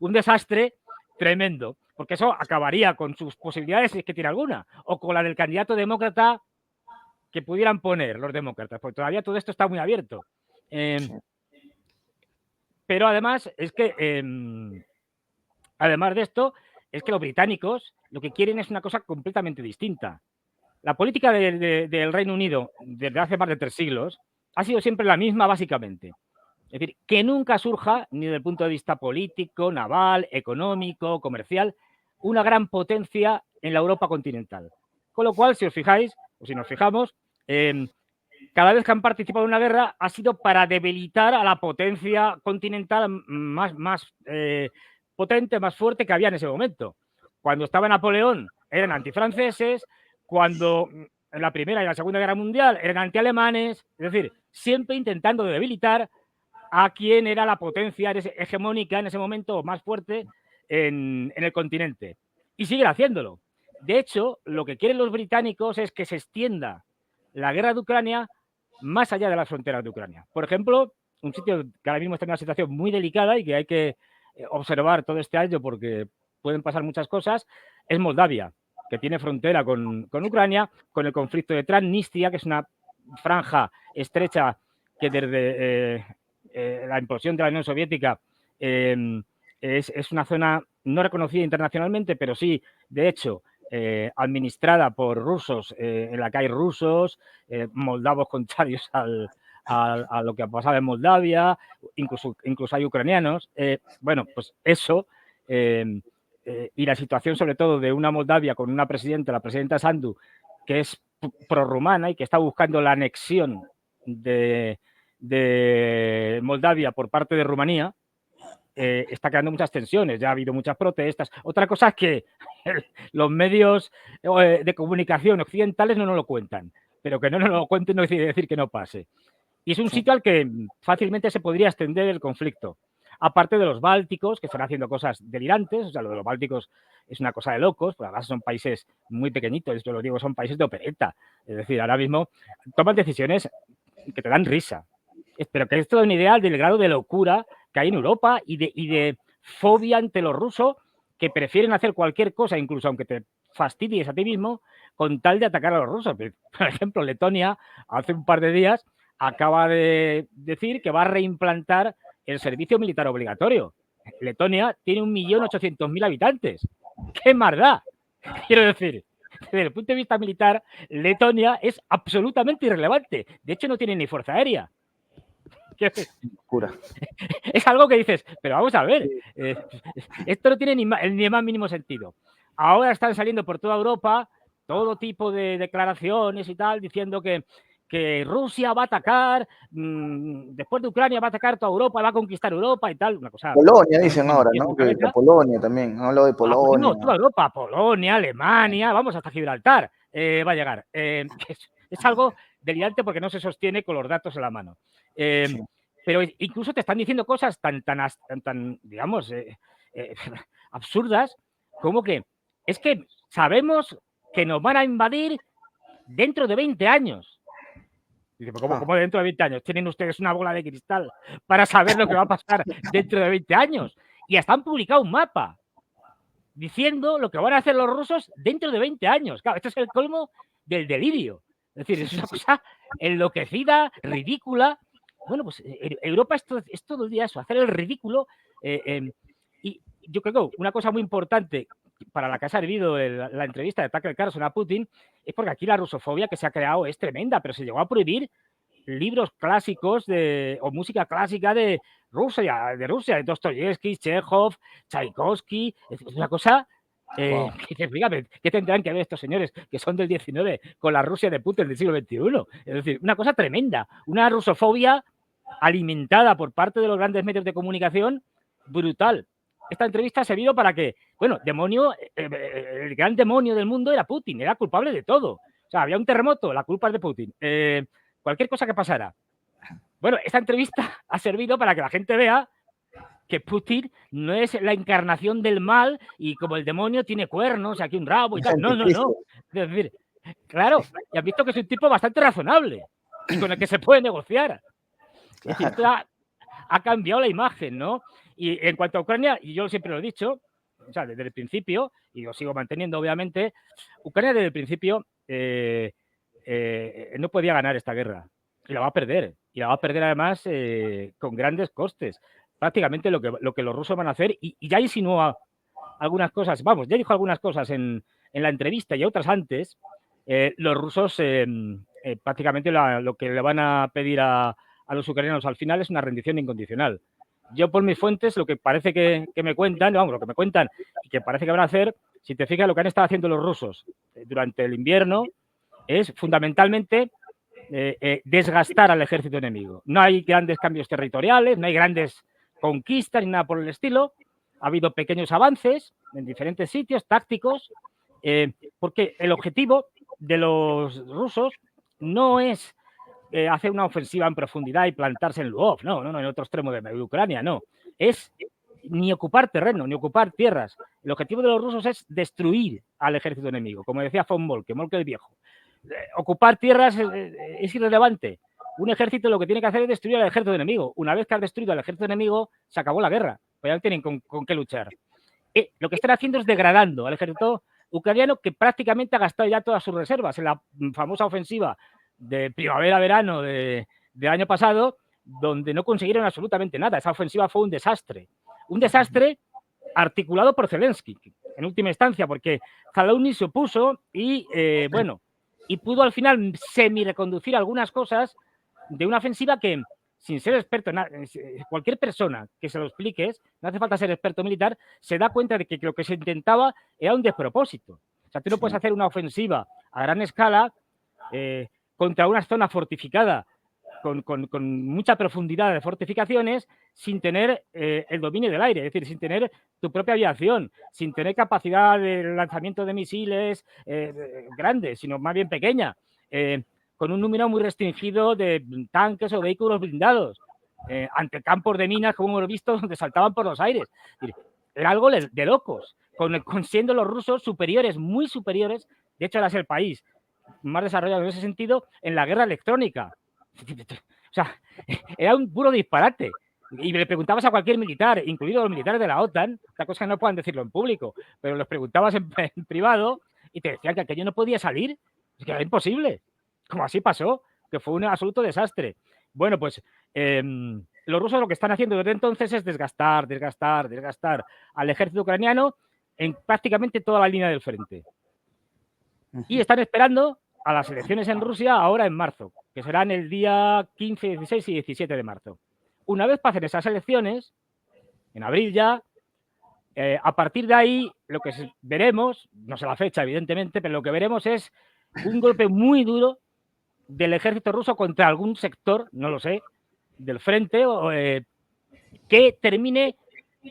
un desastre tremendo, porque eso acabaría con sus posibilidades, si es que tiene alguna, o con la del candidato demócrata que pudieran poner los demócratas, porque todavía todo esto está muy abierto. Pero además es que, además de esto, es que los británicos lo que quieren es una cosa completamente distinta. La política del Reino Unido desde hace más de 3 siglos ha sido siempre la misma, básicamente. Es decir, que nunca surja, ni desde el punto de vista político, naval, económico, comercial, una gran potencia en la Europa continental. Con lo cual, si os fijáis, o si nos fijamos, cada vez que han participado en una guerra ha sido para debilitar a la potencia continental más potente, más fuerte que había en ese momento. Cuando estaba Napoleón eran antifranceses, cuando en la Primera y la Segunda Guerra Mundial eran antialemanes, es decir, siempre intentando debilitar a quien era la potencia hegemónica en ese momento más fuerte en el continente. Y siguen haciéndolo. De hecho, lo que quieren los británicos es que se extienda la guerra de Ucrania más allá de las fronteras de Ucrania. Por ejemplo, un sitio que ahora mismo está en una situación muy delicada y que hay que observar todo este año porque pueden pasar muchas cosas, es Moldavia, que tiene frontera con Ucrania, con el conflicto de Transnistria, que es una franja estrecha que desde la implosión de la Unión Soviética es una zona no reconocida internacionalmente, pero sí, de hecho, administrada por rusos, en la que hay rusos, moldavos contrarios a lo que pasaba en Moldavia, incluso hay ucranianos. Bueno, pues eso, y la situación sobre todo de una Moldavia con una presidenta, la presidenta Sandu, que es prorrumana y que está buscando la anexión de Moldavia por parte de Rumanía, está creando muchas tensiones, ya ha habido muchas protestas. Otra cosa es que los medios de comunicación occidentales no nos lo cuentan, pero que no nos lo cuenten no quiere decir que no pase. Y es un sitio al que fácilmente se podría extender el conflicto. Aparte de los bálticos, que están haciendo cosas delirantes, o sea, lo de los bálticos es una cosa de locos, porque además son países muy pequeñitos, yo lo digo, son países de opereta. Es decir, ahora mismo toman decisiones que te dan risa. Pero que esto es una idea del grado de locura que hay en Europa y de fobia ante los rusos, que prefieren hacer cualquier cosa, incluso aunque te fastidies a ti mismo, con tal de atacar a los rusos. Por ejemplo, Letonia, hace un par de días, acaba de decir que va a reimplantar el servicio militar obligatorio. Letonia tiene 1.800.000 habitantes. ¿Qué más da? Quiero decir, desde el punto de vista militar, Letonia es absolutamente irrelevante. De hecho, no tiene ni fuerza aérea. Cura. Es algo que dices, pero vamos a ver, esto no tiene ni el más mínimo sentido. Ahora están saliendo por toda Europa todo tipo de declaraciones y tal, diciendo que Rusia va a atacar, después de Ucrania va a atacar toda Europa, va a conquistar Europa y tal, una cosa. Polonia dicen ahora, ¿no? Que Polonia también, han hablado de Polonia. No, toda Europa, Polonia, Alemania, vamos hasta Gibraltar, va a llegar. Es algo delirante porque no se sostiene con los datos en la mano. Sí. Pero incluso te están diciendo cosas tan digamos, absurdas, como que es que sabemos que nos van a invadir dentro de 20 años. Dice, ¿cómo dentro de 20 años? ¿Tienen ustedes una bola de cristal para saber lo que va a pasar dentro de 20 años? Y hasta han publicado un mapa diciendo lo que van a hacer los rusos dentro de 20 años. Claro, esto es el colmo del delirio. Es decir, es una cosa enloquecida, ridícula. Bueno, pues Europa es todo el día eso, hacer el ridículo. Y yo creo que una cosa muy importante para la que ha servido la entrevista de Tucker Carlson a Putin es porque aquí la rusofobia que se ha creado es tremenda, pero se llegó a prohibir libros clásicos o música clásica de Rusia, de Dostoyevsky, Chekhov, Tchaikovsky. Es una cosa wow. ¿Qué tendrán que ver estos señores que son del 19 con la Rusia de Putin del siglo XXI? Es decir, una cosa tremenda, una rusofobia alimentada por parte de los grandes medios de comunicación brutal. Esta entrevista ha servido para que, bueno, el gran demonio del mundo era Putin, era culpable de todo. O sea, había un terremoto, la culpa es de Putin. Cualquier cosa que pasara. Bueno, esta entrevista ha servido para que la gente vea que Putin no es la encarnación del mal y como el demonio tiene cuernos, aquí un rabo y tal. No. Es decir, claro, y han visto que es un tipo bastante razonable y con el que se puede negociar. Es decir, esto ha cambiado la imagen, ¿no? Y en cuanto a Ucrania, y yo siempre lo he dicho, o sea, desde el principio, y lo sigo manteniendo obviamente, Ucrania desde el principio no podía ganar esta guerra y la va a perder. Y la va a perder además con grandes costes. Prácticamente lo que los rusos van a hacer, y ya insinúa algunas cosas, vamos, ya dijo algunas cosas en la entrevista y otras antes, los rusos prácticamente lo que le van a pedir a los ucranianos al final es una rendición incondicional. Yo por mis fuentes, lo que parece que me cuentan, vamos, lo que me cuentan y que parece que van a hacer, si te fijas, lo que han estado haciendo los rusos durante el invierno es fundamentalmente desgastar al ejército enemigo. No hay grandes cambios territoriales, no hay grandes conquistas ni nada por el estilo. Ha habido pequeños avances en diferentes sitios tácticos, porque el objetivo de los rusos no es hacer una ofensiva en profundidad y plantarse en Lvov, no, en otro extremo de Ucrania, no. Es ni ocupar terreno, ni ocupar tierras. El objetivo de los rusos es destruir al ejército enemigo, como decía von Moltke el viejo. Ocupar tierras es irrelevante. Un ejército lo que tiene que hacer es destruir al ejército enemigo. Una vez que has destruido al ejército enemigo, se acabó la guerra. Pues ya tienen con qué luchar. Lo que están haciendo es degradando al ejército ucraniano, que prácticamente ha gastado ya todas sus reservas en la famosa ofensiva de primavera-verano del año pasado, donde no consiguieron absolutamente nada. Esa ofensiva fue un desastre. Un desastre articulado por Zelensky, en última instancia, porque Zalewski se opuso y, bueno, y pudo al final semi-reconducir algunas cosas de una ofensiva que, sin ser experto, cualquier persona que se lo expliques, no hace falta ser experto militar, se da cuenta de que lo que se intentaba era un despropósito. O sea, tú no puedes hacer una ofensiva a gran escala contra una zona fortificada con mucha profundidad de fortificaciones sin tener el dominio del aire, es decir, sin tener tu propia aviación, sin tener capacidad de lanzamiento de misiles grandes, sino más bien pequeña, con un número muy restringido de tanques o vehículos blindados, ante campos de minas, como hemos visto, donde saltaban por los aires. Era algo de locos, con siendo los rusos superiores, muy superiores, de hecho era el país más desarrollado en ese sentido, en la guerra electrónica. O sea, era un puro disparate. Y le preguntabas a cualquier militar, incluidos los militares de la OTAN, otra cosa que no puedan decirlo en público, pero los preguntabas en privado y te decían que aquello no podía salir, que era imposible. Como así pasó, que fue un absoluto desastre. Bueno, pues los rusos lo que están haciendo desde entonces es desgastar al ejército ucraniano en prácticamente toda la línea del frente. Y están esperando a las elecciones en Rusia ahora en marzo, que serán el día 15, 16 y 17 de marzo. Una vez pasen esas elecciones, en abril ya, a partir de ahí lo que veremos, no sé la fecha evidentemente, pero lo que veremos es un golpe muy duro del ejército ruso contra algún sector, no lo sé, del frente, que termine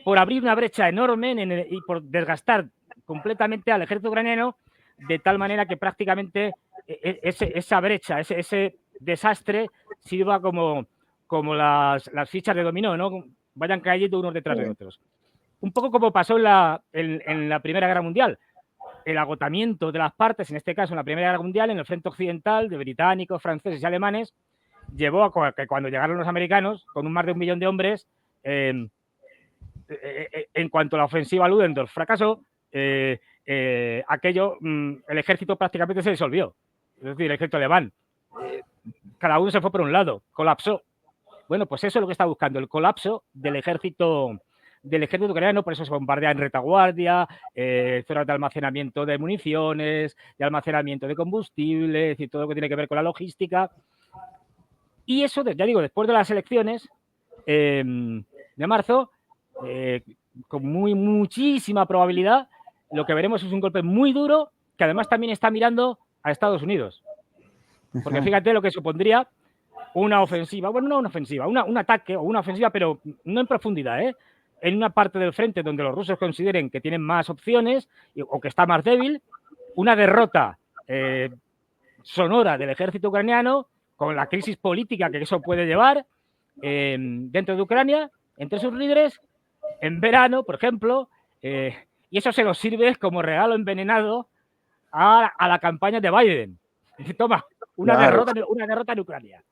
por abrir una brecha enorme y por desgastar completamente al ejército ucraniano, de tal manera que prácticamente esa brecha, ese desastre sirva como las fichas de dominó, ¿no? Vayan cayendo unos detrás de otros. Un poco como pasó en la Primera Guerra Mundial. El agotamiento de las partes, en este caso en la Primera Guerra Mundial, en el frente occidental, de británicos, franceses y alemanes, llevó a que cuando llegaron los americanos, con más de 1 millón de hombres, en cuanto la ofensiva Ludendorff fracasó, aquello, el ejército prácticamente se disolvió. Es decir, el ejército alemán, cada uno se fue por un lado, colapsó. Bueno, pues eso es lo que está buscando, el colapso del ejército ucraniano. Por eso se bombardea en retaguardia, zonas de almacenamiento de municiones, de almacenamiento de combustible, es decir, todo lo que tiene que ver con la logística. Y eso, ya digo, después de las elecciones de marzo, con muchísima probabilidad, lo que veremos es un golpe muy duro, que además también está mirando a Estados Unidos. Porque fíjate lo que supondría una ofensiva, bueno, no una ofensiva, un ataque o una ofensiva, pero no en profundidad, en una parte del frente donde los rusos consideren que tienen más opciones o que está más débil, una derrota sonora del ejército ucraniano, con la crisis política que eso puede llevar dentro de Ucrania, entre sus líderes, en verano, por ejemplo, y eso se nos sirve como regalo envenenado a la campaña de Biden. Toma, una derrota en Ucrania.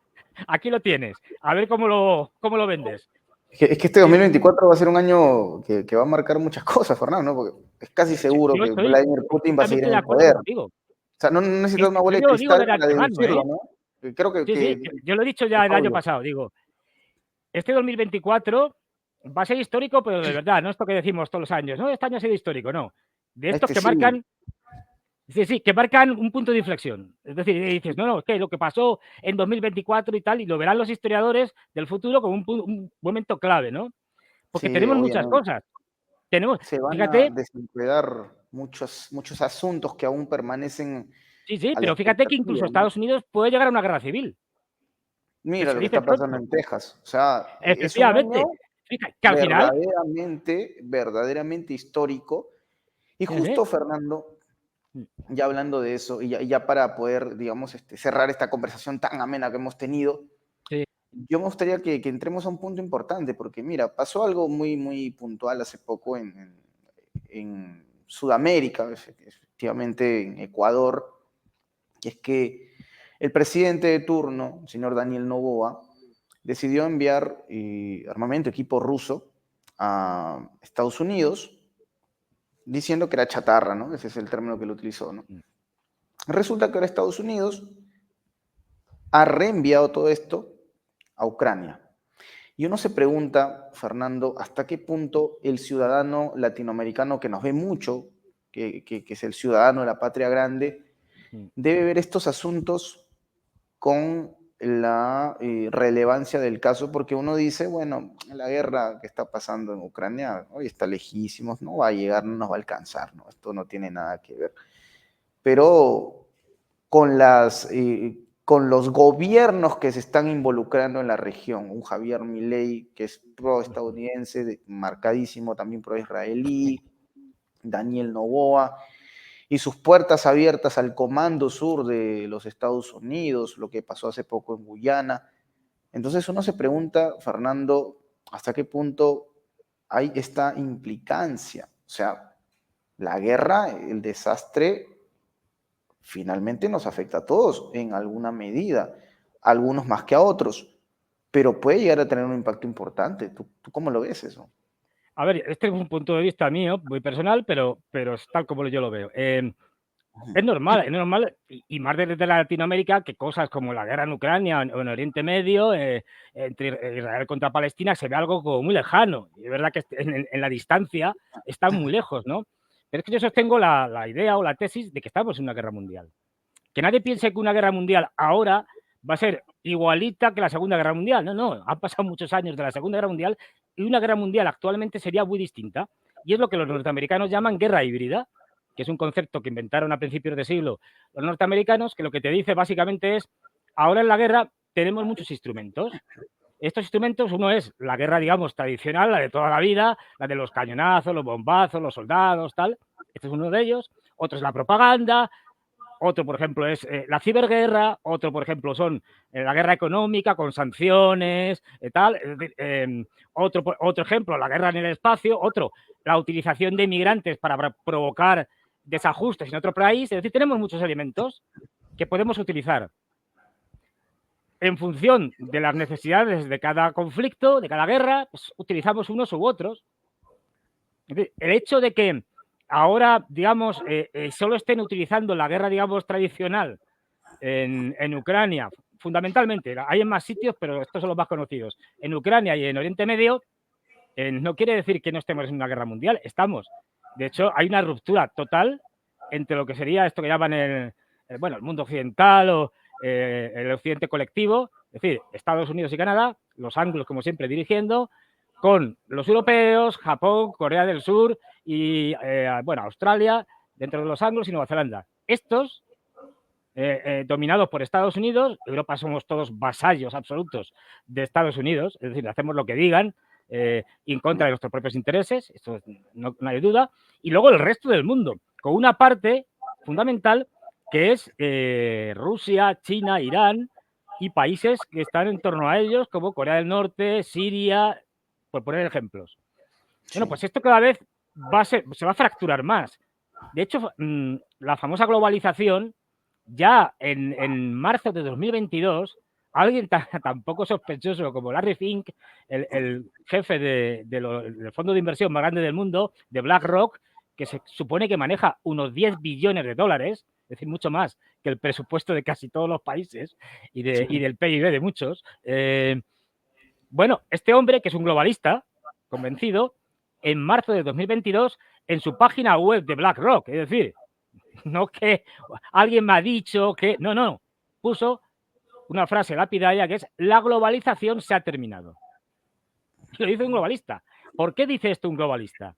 Aquí lo tienes. A ver cómo lo vendes. Es que este 2024 va a ser un año que va a marcar muchas cosas, Fernando, ¿no? Porque es casi seguro que Vladimir Putin va a seguir en el poder. Contigo. O sea, no necesitas una bola de cristal para deducirlo, ¿no? Creo que, sí, yo lo he dicho ya el año pasado, digo, este 2024 va a ser histórico, pero de verdad, no esto que decimos todos los años, no, este año ha sido histórico, no. De estos que marcan, que marcan un punto de inflexión. Es decir, dices, no, es que lo que pasó en 2024 y tal, y lo verán los historiadores del futuro como un momento clave, ¿no? Porque tenemos muchas cosas. Se van a desenredar muchos asuntos que aún permanecen. Sí, pero fíjate que incluso Estados Unidos puede llegar a una guerra civil. Mira lo que está pasando en Texas. O sea, es un efectivamente, que al final verdaderamente histórico. Y justo, Fernando, ya hablando de eso, y ya para poder, digamos, cerrar esta conversación tan amena que hemos tenido, yo me gustaría que entremos a un punto importante, porque mira, pasó algo muy, muy puntual hace poco en Sudamérica, efectivamente en Ecuador, que es que el presidente de turno, el señor Daniel Noboa, decidió enviar armamento, equipo ruso, a Estados Unidos, diciendo que era chatarra, ¿no? Ese es el término que él utilizó, ¿no? Resulta que ahora Estados Unidos ha reenviado todo esto a Ucrania. Y uno se pregunta, Fernando, hasta qué punto el ciudadano latinoamericano que nos ve mucho, que es el ciudadano de la patria grande, debe ver estos asuntos con la relevancia del caso, porque uno dice, bueno, la guerra que está pasando en Ucrania hoy está lejísimos, no va a llegar, no nos va a alcanzar, ¿no? Esto no tiene nada que ver. Pero con los gobiernos que se están involucrando en la región, un Javier Milei que es pro-estadounidense, marcadísimo, también pro-israelí, Daniel Noboa, y sus puertas abiertas al comando sur de los Estados Unidos, lo que pasó hace poco en Guyana. Entonces uno se pregunta, Fernando, ¿hasta qué punto hay esta implicancia? O sea, la guerra, el desastre, finalmente nos afecta a todos en alguna medida, algunos más que a otros. pero puede llegar a tener un impacto importante. ¿Tú cómo lo ves eso? A ver, este es un punto de vista mío, muy personal, pero es tal como yo lo veo. Ujú. Es normal, y más desde Latinoamérica, que cosas como la guerra en Ucrania o en Oriente Medio, entre Israel contra Palestina, se ve algo como muy lejano. Y es verdad que en la distancia está muy lejos, ¿no? Pero es que yo sostengo la idea o la tesis de que estamos en una guerra mundial. Que nadie piense que una guerra mundial ahora va a ser igualita que la Segunda Guerra Mundial. No, no, han pasado muchos años de la Segunda Guerra Mundial y una guerra mundial actualmente sería muy distinta. Y es lo que los norteamericanos llaman guerra híbrida, que es un concepto que inventaron a principios de siglo los norteamericanos, que lo que te dice básicamente es, ahora en la guerra tenemos muchos instrumentos. Estos instrumentos, uno es la guerra, digamos, tradicional, la de toda la vida, la de los cañonazos, los bombazos, los soldados, tal. Este es uno de ellos. Otro es la propaganda, otro, por ejemplo, es la ciberguerra, otro, por ejemplo, son la guerra económica con sanciones, tal. Es decir, otro ejemplo, la guerra en el espacio, otro, la utilización de inmigrantes para provocar desajustes en otro país. Es decir, tenemos muchos elementos que podemos utilizar en función de las necesidades de cada conflicto, de cada guerra, pues utilizamos unos u otros. Es decir, el hecho de que ahora, digamos, solo estén utilizando la guerra, digamos, tradicional en Ucrania, fundamentalmente, hay en más sitios, pero estos son los más conocidos, en Ucrania y en Oriente Medio, no quiere decir que no estemos en una guerra mundial, estamos. De hecho, hay una ruptura total entre lo que sería esto que llaman el mundo occidental o el occidente colectivo, es decir, Estados Unidos y Canadá, los anglos, como siempre, dirigiendo, con los europeos, Japón, Corea del Sur y, Australia, dentro de los anglos y Nueva Zelanda. Estos, dominados por Estados Unidos, Europa somos todos vasallos absolutos de Estados Unidos, es decir, hacemos lo que digan, en contra de nuestros propios intereses, esto no hay duda, y luego el resto del mundo, con una parte fundamental que es Rusia, China, Irán y países que están en torno a ellos, como Corea del Norte, Siria, por poner ejemplos. Sí. Bueno, pues esto cada vez se va a fracturar más. De hecho, la famosa globalización, ya en marzo de 2022, alguien tan poco sospechoso como Larry Fink, el jefe del fondo de inversión más grande del mundo, de BlackRock, que se supone que maneja unos 10 billones de dólares, es decir, mucho más que el presupuesto de casi todos los países y del PIB de muchos. Bueno, este hombre, que es un globalista convencido, en marzo de 2022, en su página web de BlackRock, es decir, no que alguien me ha dicho que... No, puso una frase lapidaria que es: la globalización se ha terminado. Lo dice un globalista. ¿Por qué dice esto un globalista?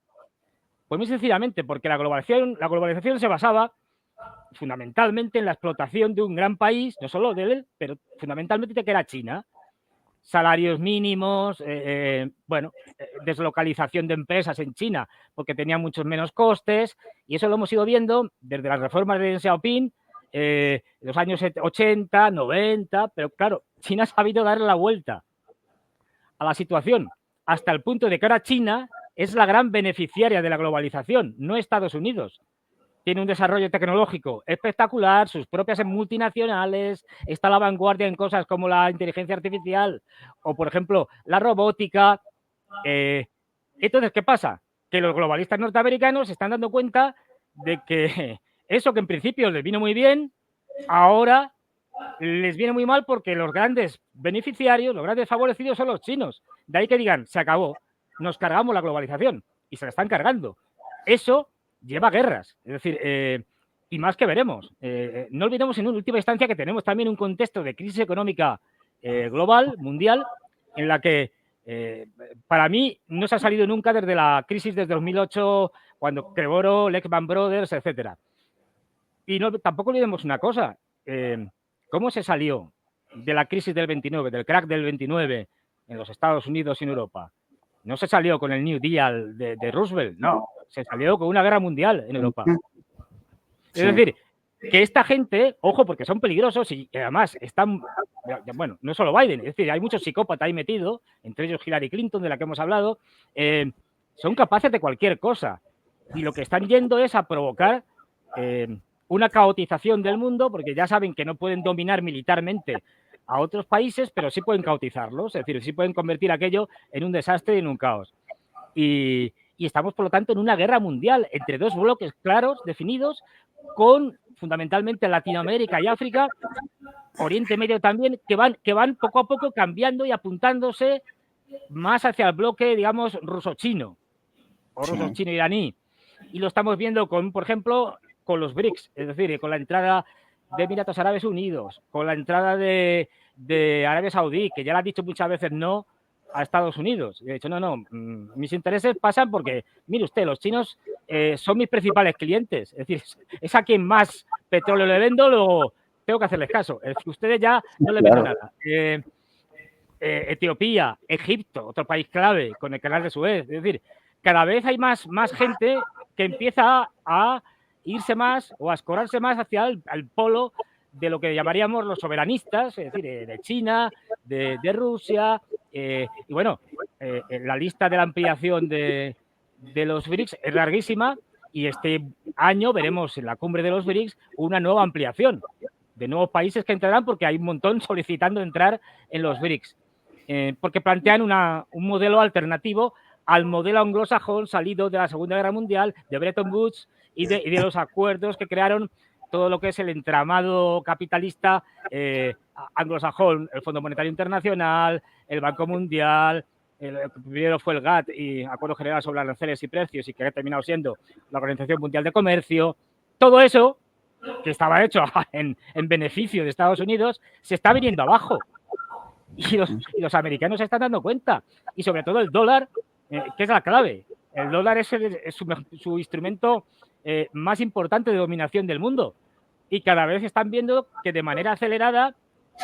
Pues muy sencillamente porque la globalización se basaba fundamentalmente en la explotación de un gran país, no solo de él, pero fundamentalmente que era China. Salarios mínimos, deslocalización de empresas en China porque tenían muchos menos costes, y eso lo hemos ido viendo desde las reformas de Deng Xiaoping, los años 80, 90, pero claro, China ha sabido darle la vuelta a la situación hasta el punto de que ahora China es la gran beneficiaria de la globalización, no Estados Unidos. Tiene un desarrollo tecnológico espectacular, sus propias multinacionales, está a la vanguardia en cosas como la inteligencia artificial o, por ejemplo, la robótica. Entonces, ¿qué pasa? Que los globalistas norteamericanos se están dando cuenta de que eso que en principio les vino muy bien, ahora les viene muy mal porque los grandes beneficiarios, los grandes favorecidos son los chinos. De ahí que digan, se acabó, nos cargamos la globalización y se la están cargando. Eso lleva guerras, es decir, y más que veremos. No olvidemos en última instancia que tenemos también un contexto de crisis económica global, mundial, en la que para mí no se ha salido nunca desde la crisis desde 2008, cuando quebró Lehman Brothers, etcétera. Y tampoco olvidemos una cosa, ¿cómo se salió de la crisis del 29, del crack del 29 en los Estados Unidos y en Europa? No se salió con el New Deal de Roosevelt, no, se salió con una guerra mundial en Europa. Es decir, que esta gente, ojo, porque son peligrosos y además están, bueno, no solo Biden, es decir, hay muchos psicópatas ahí metidos, entre ellos Hillary Clinton, de la que hemos hablado, son capaces de cualquier cosa. Y lo que están yendo es a provocar una caotización del mundo, porque ya saben que no pueden dominar militarmente a otros países, pero sí pueden cautizarlos, es decir, sí pueden convertir aquello en un desastre y en un caos. Y estamos, por lo tanto, en una guerra mundial entre dos bloques claros, definidos, con fundamentalmente Latinoamérica y África, Oriente Medio también, que van poco a poco cambiando y apuntándose más hacia el bloque, digamos, ruso-chino o ruso-chino-iraní. Y lo estamos viendo con, por ejemplo, con los BRICS, es decir, con la entrada de Emiratos Árabes Unidos, con la entrada de Arabia Saudí, que ya le han dicho muchas veces no a Estados Unidos. De hecho, no, mis intereses pasan porque, mire usted, los chinos son mis principales clientes. Es decir, es a quien más petróleo le vendo, luego tengo que hacerles caso. Es decir, ustedes ya no les vendo nada. Etiopía, Egipto, otro país clave con el canal de Suez. Es decir, cada vez hay más gente que empieza a irse más o a escorarse más hacia el polo de lo que llamaríamos los soberanistas, es decir, de China, de Rusia, y bueno, la lista de la ampliación de los BRICS es larguísima y este año veremos en la cumbre de los BRICS una nueva ampliación de nuevos países que entrarán porque hay un montón solicitando entrar en los BRICS, porque plantean un modelo alternativo al modelo anglosajón salido de la Segunda Guerra Mundial, de Bretton Woods y de los acuerdos que crearon todo lo que es el entramado capitalista anglosajón, el Fondo Monetario Internacional, el Banco Mundial, el primero fue el GATT y Acuerdo General sobre Aranceles y Precios, y que ha terminado siendo la Organización Mundial de Comercio. Todo eso, que estaba hecho en beneficio de Estados Unidos, se está viniendo abajo. Y los americanos se están dando cuenta. Y sobre todo el dólar, que es la clave. El dólar es su instrumento más importante de dominación del mundo. Y cada vez están viendo que de manera acelerada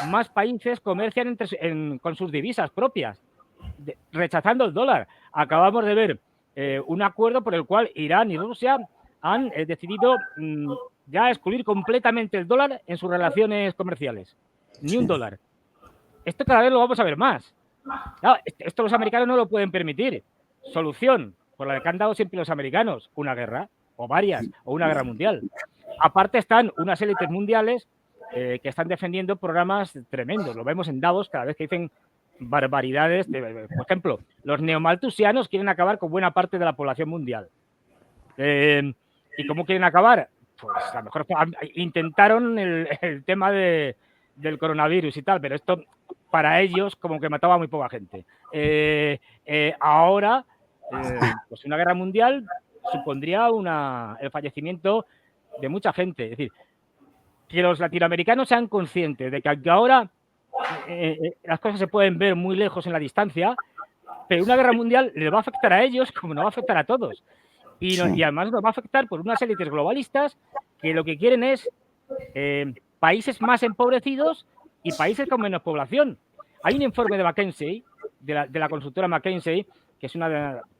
más países comercian con sus divisas propias, rechazando el dólar. Acabamos de ver un acuerdo por el cual Irán y Rusia han decidido ya excluir completamente el dólar en sus relaciones comerciales. Ni un dólar. Esto cada vez lo vamos a ver más. Claro, esto los americanos no lo pueden permitir. Solución, por la que han dado siempre los americanos, una guerra, o varias, o una guerra mundial. Aparte están unas élites mundiales que están defendiendo programas tremendos. Lo vemos en Davos cada vez que dicen barbaridades. Por ejemplo, los neomalthusianos quieren acabar con buena parte de la población mundial. ¿Y cómo quieren acabar? Pues a lo mejor intentaron el tema del coronavirus y tal, pero esto para ellos como que mataba a muy poca gente. Ahora, pues una guerra mundial supondría el fallecimiento de mucha gente. Es decir, que los latinoamericanos sean conscientes de que aunque ahora las cosas se pueden ver muy lejos en la distancia, pero una guerra mundial les va a afectar a ellos como nos va a afectar a todos. Y además nos va a afectar por unas élites globalistas que lo que quieren es países más empobrecidos y países con menos población. Hay un informe de McKinsey, de la consultora McKinsey, que es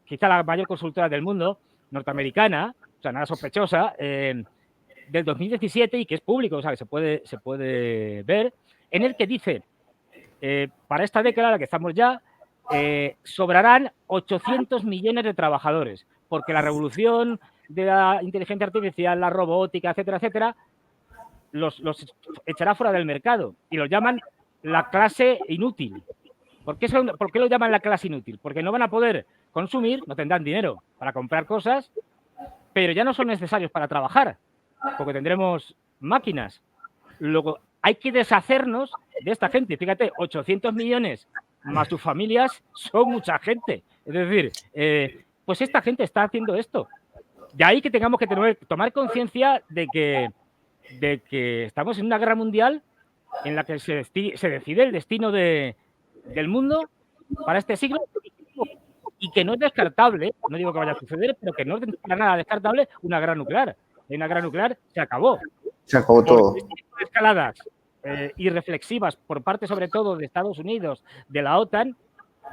quizá la mayor consultora del mundo, norteamericana, o sea, nada sospechosa, del 2017 y que es público, o sea, que se puede ver, en el que dice, para esta década, la que estamos ya, sobrarán 800 millones de trabajadores, porque la revolución de la inteligencia artificial, la robótica, etcétera, etcétera, los echará fuera del mercado y los llaman la clase inútil. ¿Por qué lo llaman la clase inútil? Porque no van a poder consumir, no tendrán dinero para comprar cosas, pero ya no son necesarios para trabajar, porque tendremos máquinas. Luego, hay que deshacernos de esta gente. Fíjate, 800 millones más tus familias son mucha gente. Es decir, pues esta gente está haciendo esto. De ahí que tengamos que tomar conciencia de que estamos en una guerra mundial en la que se decide el destino del mundo para este siglo y que no es descartable, no digo que vaya a suceder, pero que no es para nada descartable una guerra nuclear. Una guerra nuclear se acabó. Se acabó todo. Este tipo de escaladas irreflexivas por parte sobre todo de Estados Unidos, de la OTAN,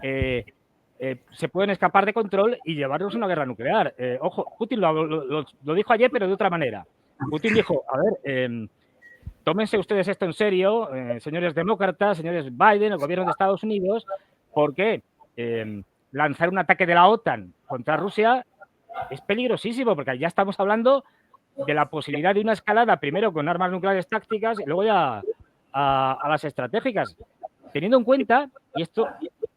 se pueden escapar de control y llevarnos a una guerra nuclear. Ojo, Putin lo dijo ayer, pero de otra manera. Putin dijo, a ver, tómense ustedes esto en serio, señores demócratas, señores Biden, el gobierno de Estados Unidos, porque lanzar un ataque de la OTAN contra Rusia es peligrosísimo, porque ya estamos hablando de la posibilidad de una escalada, primero con armas nucleares tácticas y luego ya a las estratégicas, teniendo en cuenta, y esto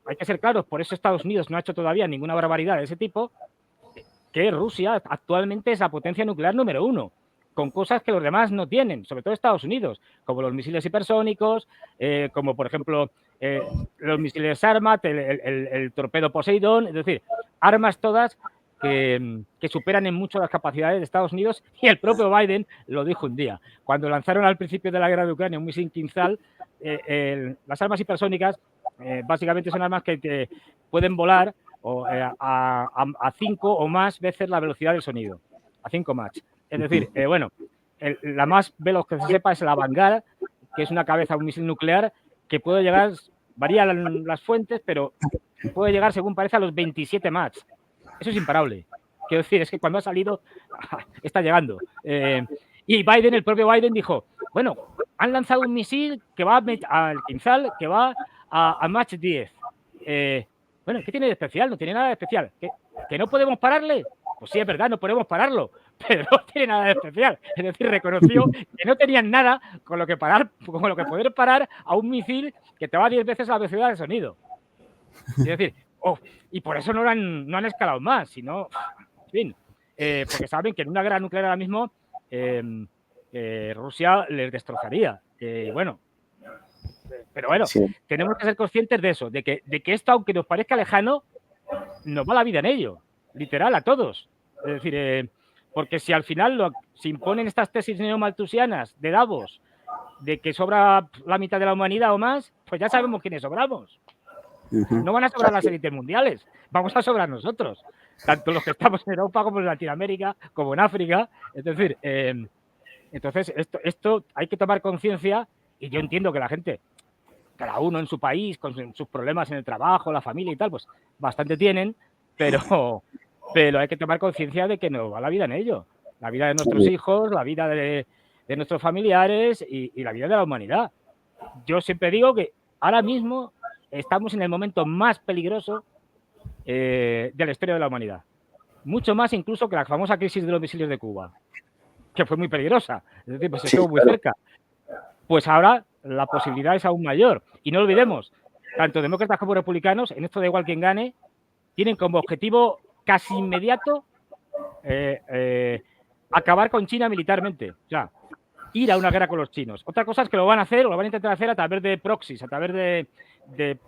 hay que ser claros, por eso Estados Unidos no ha hecho todavía ninguna barbaridad de ese tipo, que Rusia actualmente es la potencia nuclear número 1, con cosas que los demás no tienen, sobre todo Estados Unidos, como los misiles hipersónicos, como por ejemplo los misiles Sarmat, el torpedo Poseidón, es decir, armas todas que superan en mucho las capacidades de Estados Unidos, y el propio Biden lo dijo un día. Cuando lanzaron al principio de la guerra de Ucrania un misil Kinzhal, las armas hipersónicas básicamente son armas que pueden volar a 5 o más veces la velocidad del sonido, a 5 Mach. Es decir, bueno, la más veloz que se sepa es la Vanguard, que es una cabeza de un misil nuclear que puede llegar, varían las fuentes, pero puede llegar, según parece, a los 27 Mach. Eso es imparable. Quiero decir, es que cuando ha salido, está llegando. Y Biden, el propio Biden, dijo, bueno, han lanzado un misil que va al Kinzhal, que va a Mach 10. Bueno, ¿qué tiene de especial? No tiene nada de especial. ¿Que no podemos pararle? Pues sí, es verdad, no podemos pararlo, pero no tiene nada de especial. Es decir, reconoció que no tenían nada con lo que poder parar a un misil que te va 10 veces la velocidad del sonido. Es decir, y por eso no han escalado más, sino, en fin, porque saben que en una guerra nuclear ahora mismo Rusia les destrozaría. Bueno, pero bueno, sí, tenemos que ser conscientes de eso, de que esto, aunque nos parezca lejano, nos va la vida en ello, literal, a todos. Es decir, porque si al final se imponen estas tesis neomalthusianas de Davos, de que sobra la mitad de la humanidad o más, pues ya sabemos quiénes sobramos. No van a sobrar las élites mundiales, vamos a sobrar nosotros, tanto los que estamos en Europa como en Latinoamérica, como en África. Es decir, entonces esto hay que tomar conciencia, y yo entiendo que la gente, cada uno en su país, con sus problemas en el trabajo, la familia y tal, pues bastante tienen, pero hay que tomar conciencia de que nos va la vida en ello, la vida de nuestros hijos, la vida de nuestros familiares y la vida de la humanidad. Yo siempre digo que ahora mismo estamos en el momento más peligroso de la historia de la humanidad. Mucho más incluso que la famosa crisis de los misiles de Cuba, que fue muy peligrosa, es decir, pues estuvo muy cerca. Pues ahora la posibilidad es aún mayor. Y no olvidemos, tanto demócratas como republicanos, en esto da igual quien gane, tienen como objetivo casi inmediato acabar con China militarmente. O sea, ir a una guerra con los chinos. Otra cosa es que lo van a hacer o lo van a intentar hacer a través de proxies, a través de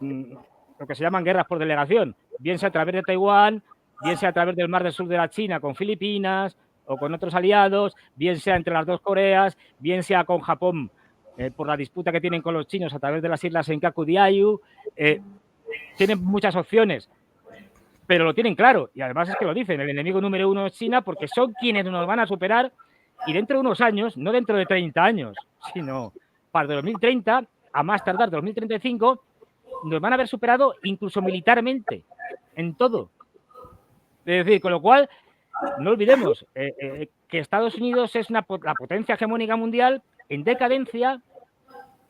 lo que se llaman guerras por delegación, bien sea a través de Taiwán, bien sea a través del Mar del Sur de la China con Filipinas o con otros aliados, bien sea entre las dos Coreas, bien sea con Japón por la disputa que tienen con los chinos a través de las islas Senkaku Diaoyu. Tienen muchas opciones, pero lo tienen claro, y además es que lo dicen, el enemigo número 1 es China, porque son quienes nos van a superar, y dentro de unos años, no dentro de 30 años, sino para 2030, a más tardar 2035, nos van a haber superado incluso militarmente, en todo. Es decir, con lo cual, no olvidemos que Estados Unidos es la potencia hegemónica mundial en decadencia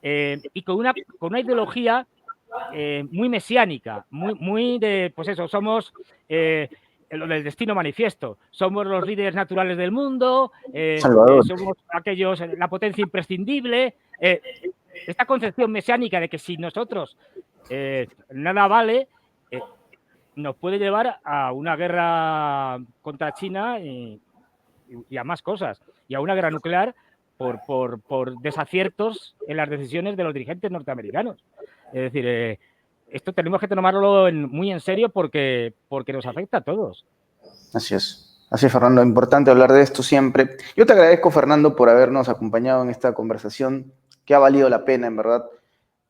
y con una ideología muy mesiánica, muy de, pues eso, somos lo del destino manifiesto, somos los líderes naturales del mundo, somos aquellos, la potencia imprescindible, esta concepción mesiánica de que si nosotros nada vale, nos puede llevar a una guerra contra China y a más cosas, y a una guerra nuclear por desaciertos en las decisiones de los dirigentes norteamericanos. Es decir, esto tenemos que tomarlo muy en serio porque nos afecta a todos. Así es, Fernando. Importante hablar de esto siempre. Yo te agradezco, Fernando, por habernos acompañado en esta conversación, que ha valido la pena, en verdad,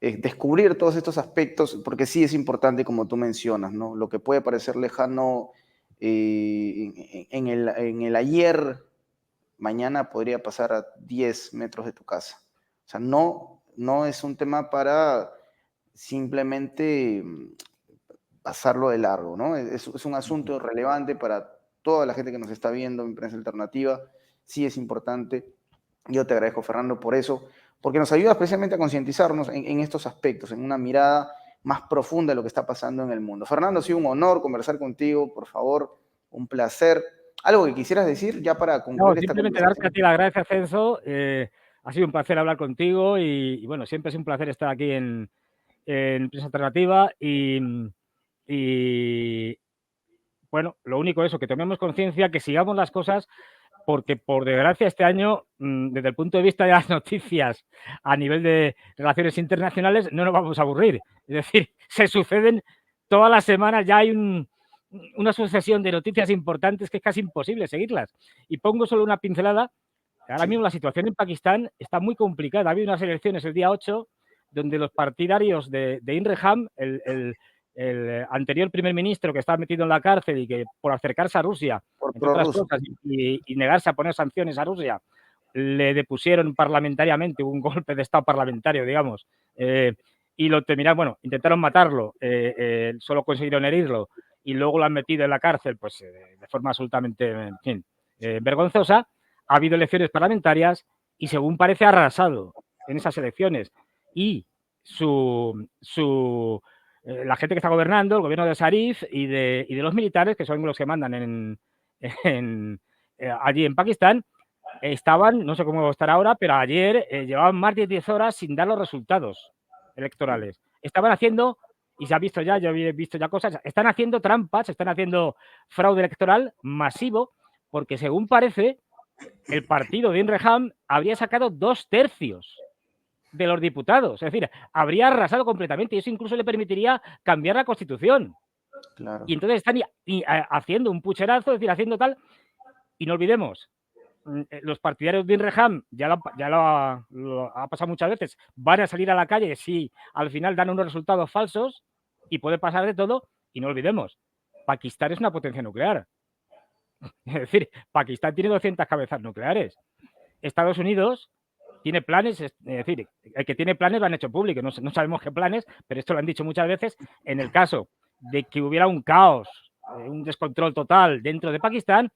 descubrir todos estos aspectos, porque sí es importante, como tú mencionas, ¿no? Lo que puede parecer lejano en el ayer, mañana podría pasar a 10 metros de tu casa. O sea, no es un tema para simplemente pasarlo de largo, ¿no? Es un asunto relevante para toda la gente que nos está viendo en Prensa Alternativa. Sí es importante. Yo te agradezco, Fernando, por eso, porque nos ayuda especialmente a concientizarnos en estos aspectos, en una mirada más profunda de lo que está pasando en el mundo. Fernando, ha sido un honor conversar contigo, por favor, un placer. ¿Algo que quisieras decir ya para concluir esta conversación? Simplemente darte a ti las gracias, Censo. Ha sido un placer hablar contigo y bueno, siempre es un placer estar aquí en Prensa Alternativa y bueno, lo único es eso, que tomemos conciencia, que sigamos las cosas, porque por desgracia este año, desde el punto de vista de las noticias a nivel de relaciones internacionales, no nos vamos a aburrir. Es decir, se suceden todas las semanas, ya hay una sucesión de noticias importantes que es casi imposible seguirlas. Y pongo solo una pincelada. Ahora Sí, mismo la situación en Pakistán está muy complicada. Ha habido unas elecciones el día 8 donde los partidarios de Imran Khan, el anterior primer ministro que estaba metido en la cárcel y que por acercarse a Rusia, por entre otras prorruso. cosas, y negarse a poner sanciones a Rusia, le depusieron parlamentariamente, hubo un golpe de Estado parlamentario, digamos, y lo terminaron, bueno, intentaron matarlo, solo consiguieron herirlo y luego lo han metido en la cárcel, pues de forma absolutamente, en fin, vergonzosa. Ha habido elecciones parlamentarias y según parece ha arrasado en esas elecciones. Y la gente que está gobernando, el gobierno de Zarif y de los militares, que son los que mandan allí en Pakistán, estaban, no sé cómo estar ahora, pero ayer llevaban más de 10 horas sin dar los resultados electorales. Estaban haciendo, y se ha visto ya, yo he visto ya cosas, están haciendo trampas, están haciendo fraude electoral masivo, porque según parece, el partido de Imran Khan habría sacado 2/3 de los diputados. Es decir, habría arrasado completamente y eso incluso le permitiría cambiar la Constitución. Claro. Y entonces están haciendo un pucherazo, es decir, haciendo tal. Y no olvidemos, los partidarios de Imran Khan, lo ha pasado muchas veces, van a salir a la calle si al final dan unos resultados falsos y puede pasar de todo. Y no olvidemos, Pakistán es una potencia nuclear. Es decir, Pakistán tiene 200 cabezas nucleares. Estados Unidos tiene planes, es decir, el que tiene planes lo han hecho público, no sabemos qué planes, pero esto lo han dicho muchas veces. En el caso de que hubiera un caos, un descontrol total dentro de Pakistán,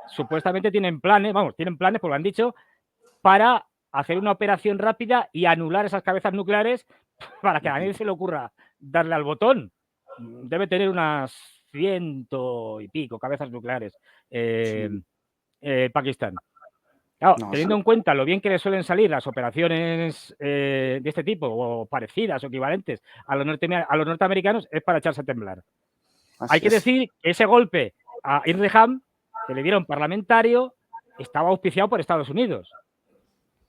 supuestamente tienen planes, pues lo han dicho, para hacer una operación rápida y anular esas cabezas nucleares para que a nadie se le ocurra darle al botón. Debe tener unas 100 y pico cabezas nucleares Sí. Pakistán. Claro, No, sí. teniendo en cuenta lo bien que le suelen salir las operaciones de este tipo, o parecidas o equivalentes a los norteamericanos, es para echarse a temblar. Hay Así que es. decir que ese golpe a Imran Khan, que le dieron parlamentario, estaba auspiciado por Estados Unidos,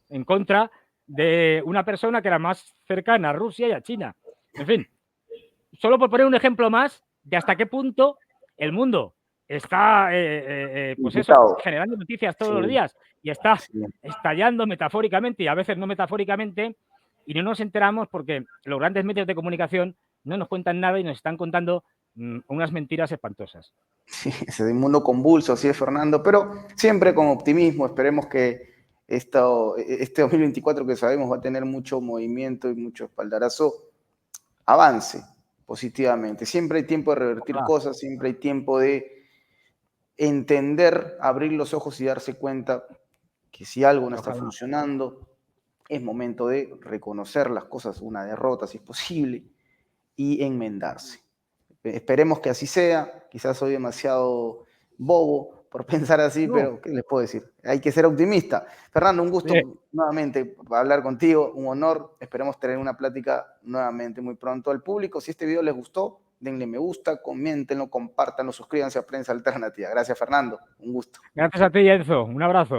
en contra de una persona que era más cercana a Rusia y a China. En fin, solo por poner un ejemplo más de hasta qué punto el mundo está, pues eso, Invitado. generando noticias todos los Sí, días y está sí. estallando metafóricamente y a veces no metafóricamente y no nos enteramos porque los grandes medios de comunicación no nos cuentan nada y nos están contando unas mentiras espantosas. Sí, ese es un mundo convulso, así es, Fernando, pero siempre con optimismo. Esperemos que este 2024, que sabemos va a tener mucho movimiento y mucho espaldarazo, avance positivamente. Siempre hay tiempo de revertir Ojalá, cosas, siempre hay tiempo de entender, abrir los ojos y darse cuenta que si algo no está ojalá. funcionando, es momento de reconocer las cosas, una derrota si es posible, y enmendarse. Esperemos que así sea. Quizás soy demasiado bobo por pensar así, No, pero ¿qué les puedo decir? Hay que ser optimista. Fernando, un oye, gusto nuevamente hablar contigo, un honor. Esperemos tener una plática nuevamente muy pronto. Al público, si este video les gustó, denle me gusta, coméntenlo, compártanlo, suscríbanse a Prensa Alternativa. Gracias, Fernando. Un gusto. gracias a ti, Enzo. Un abrazo.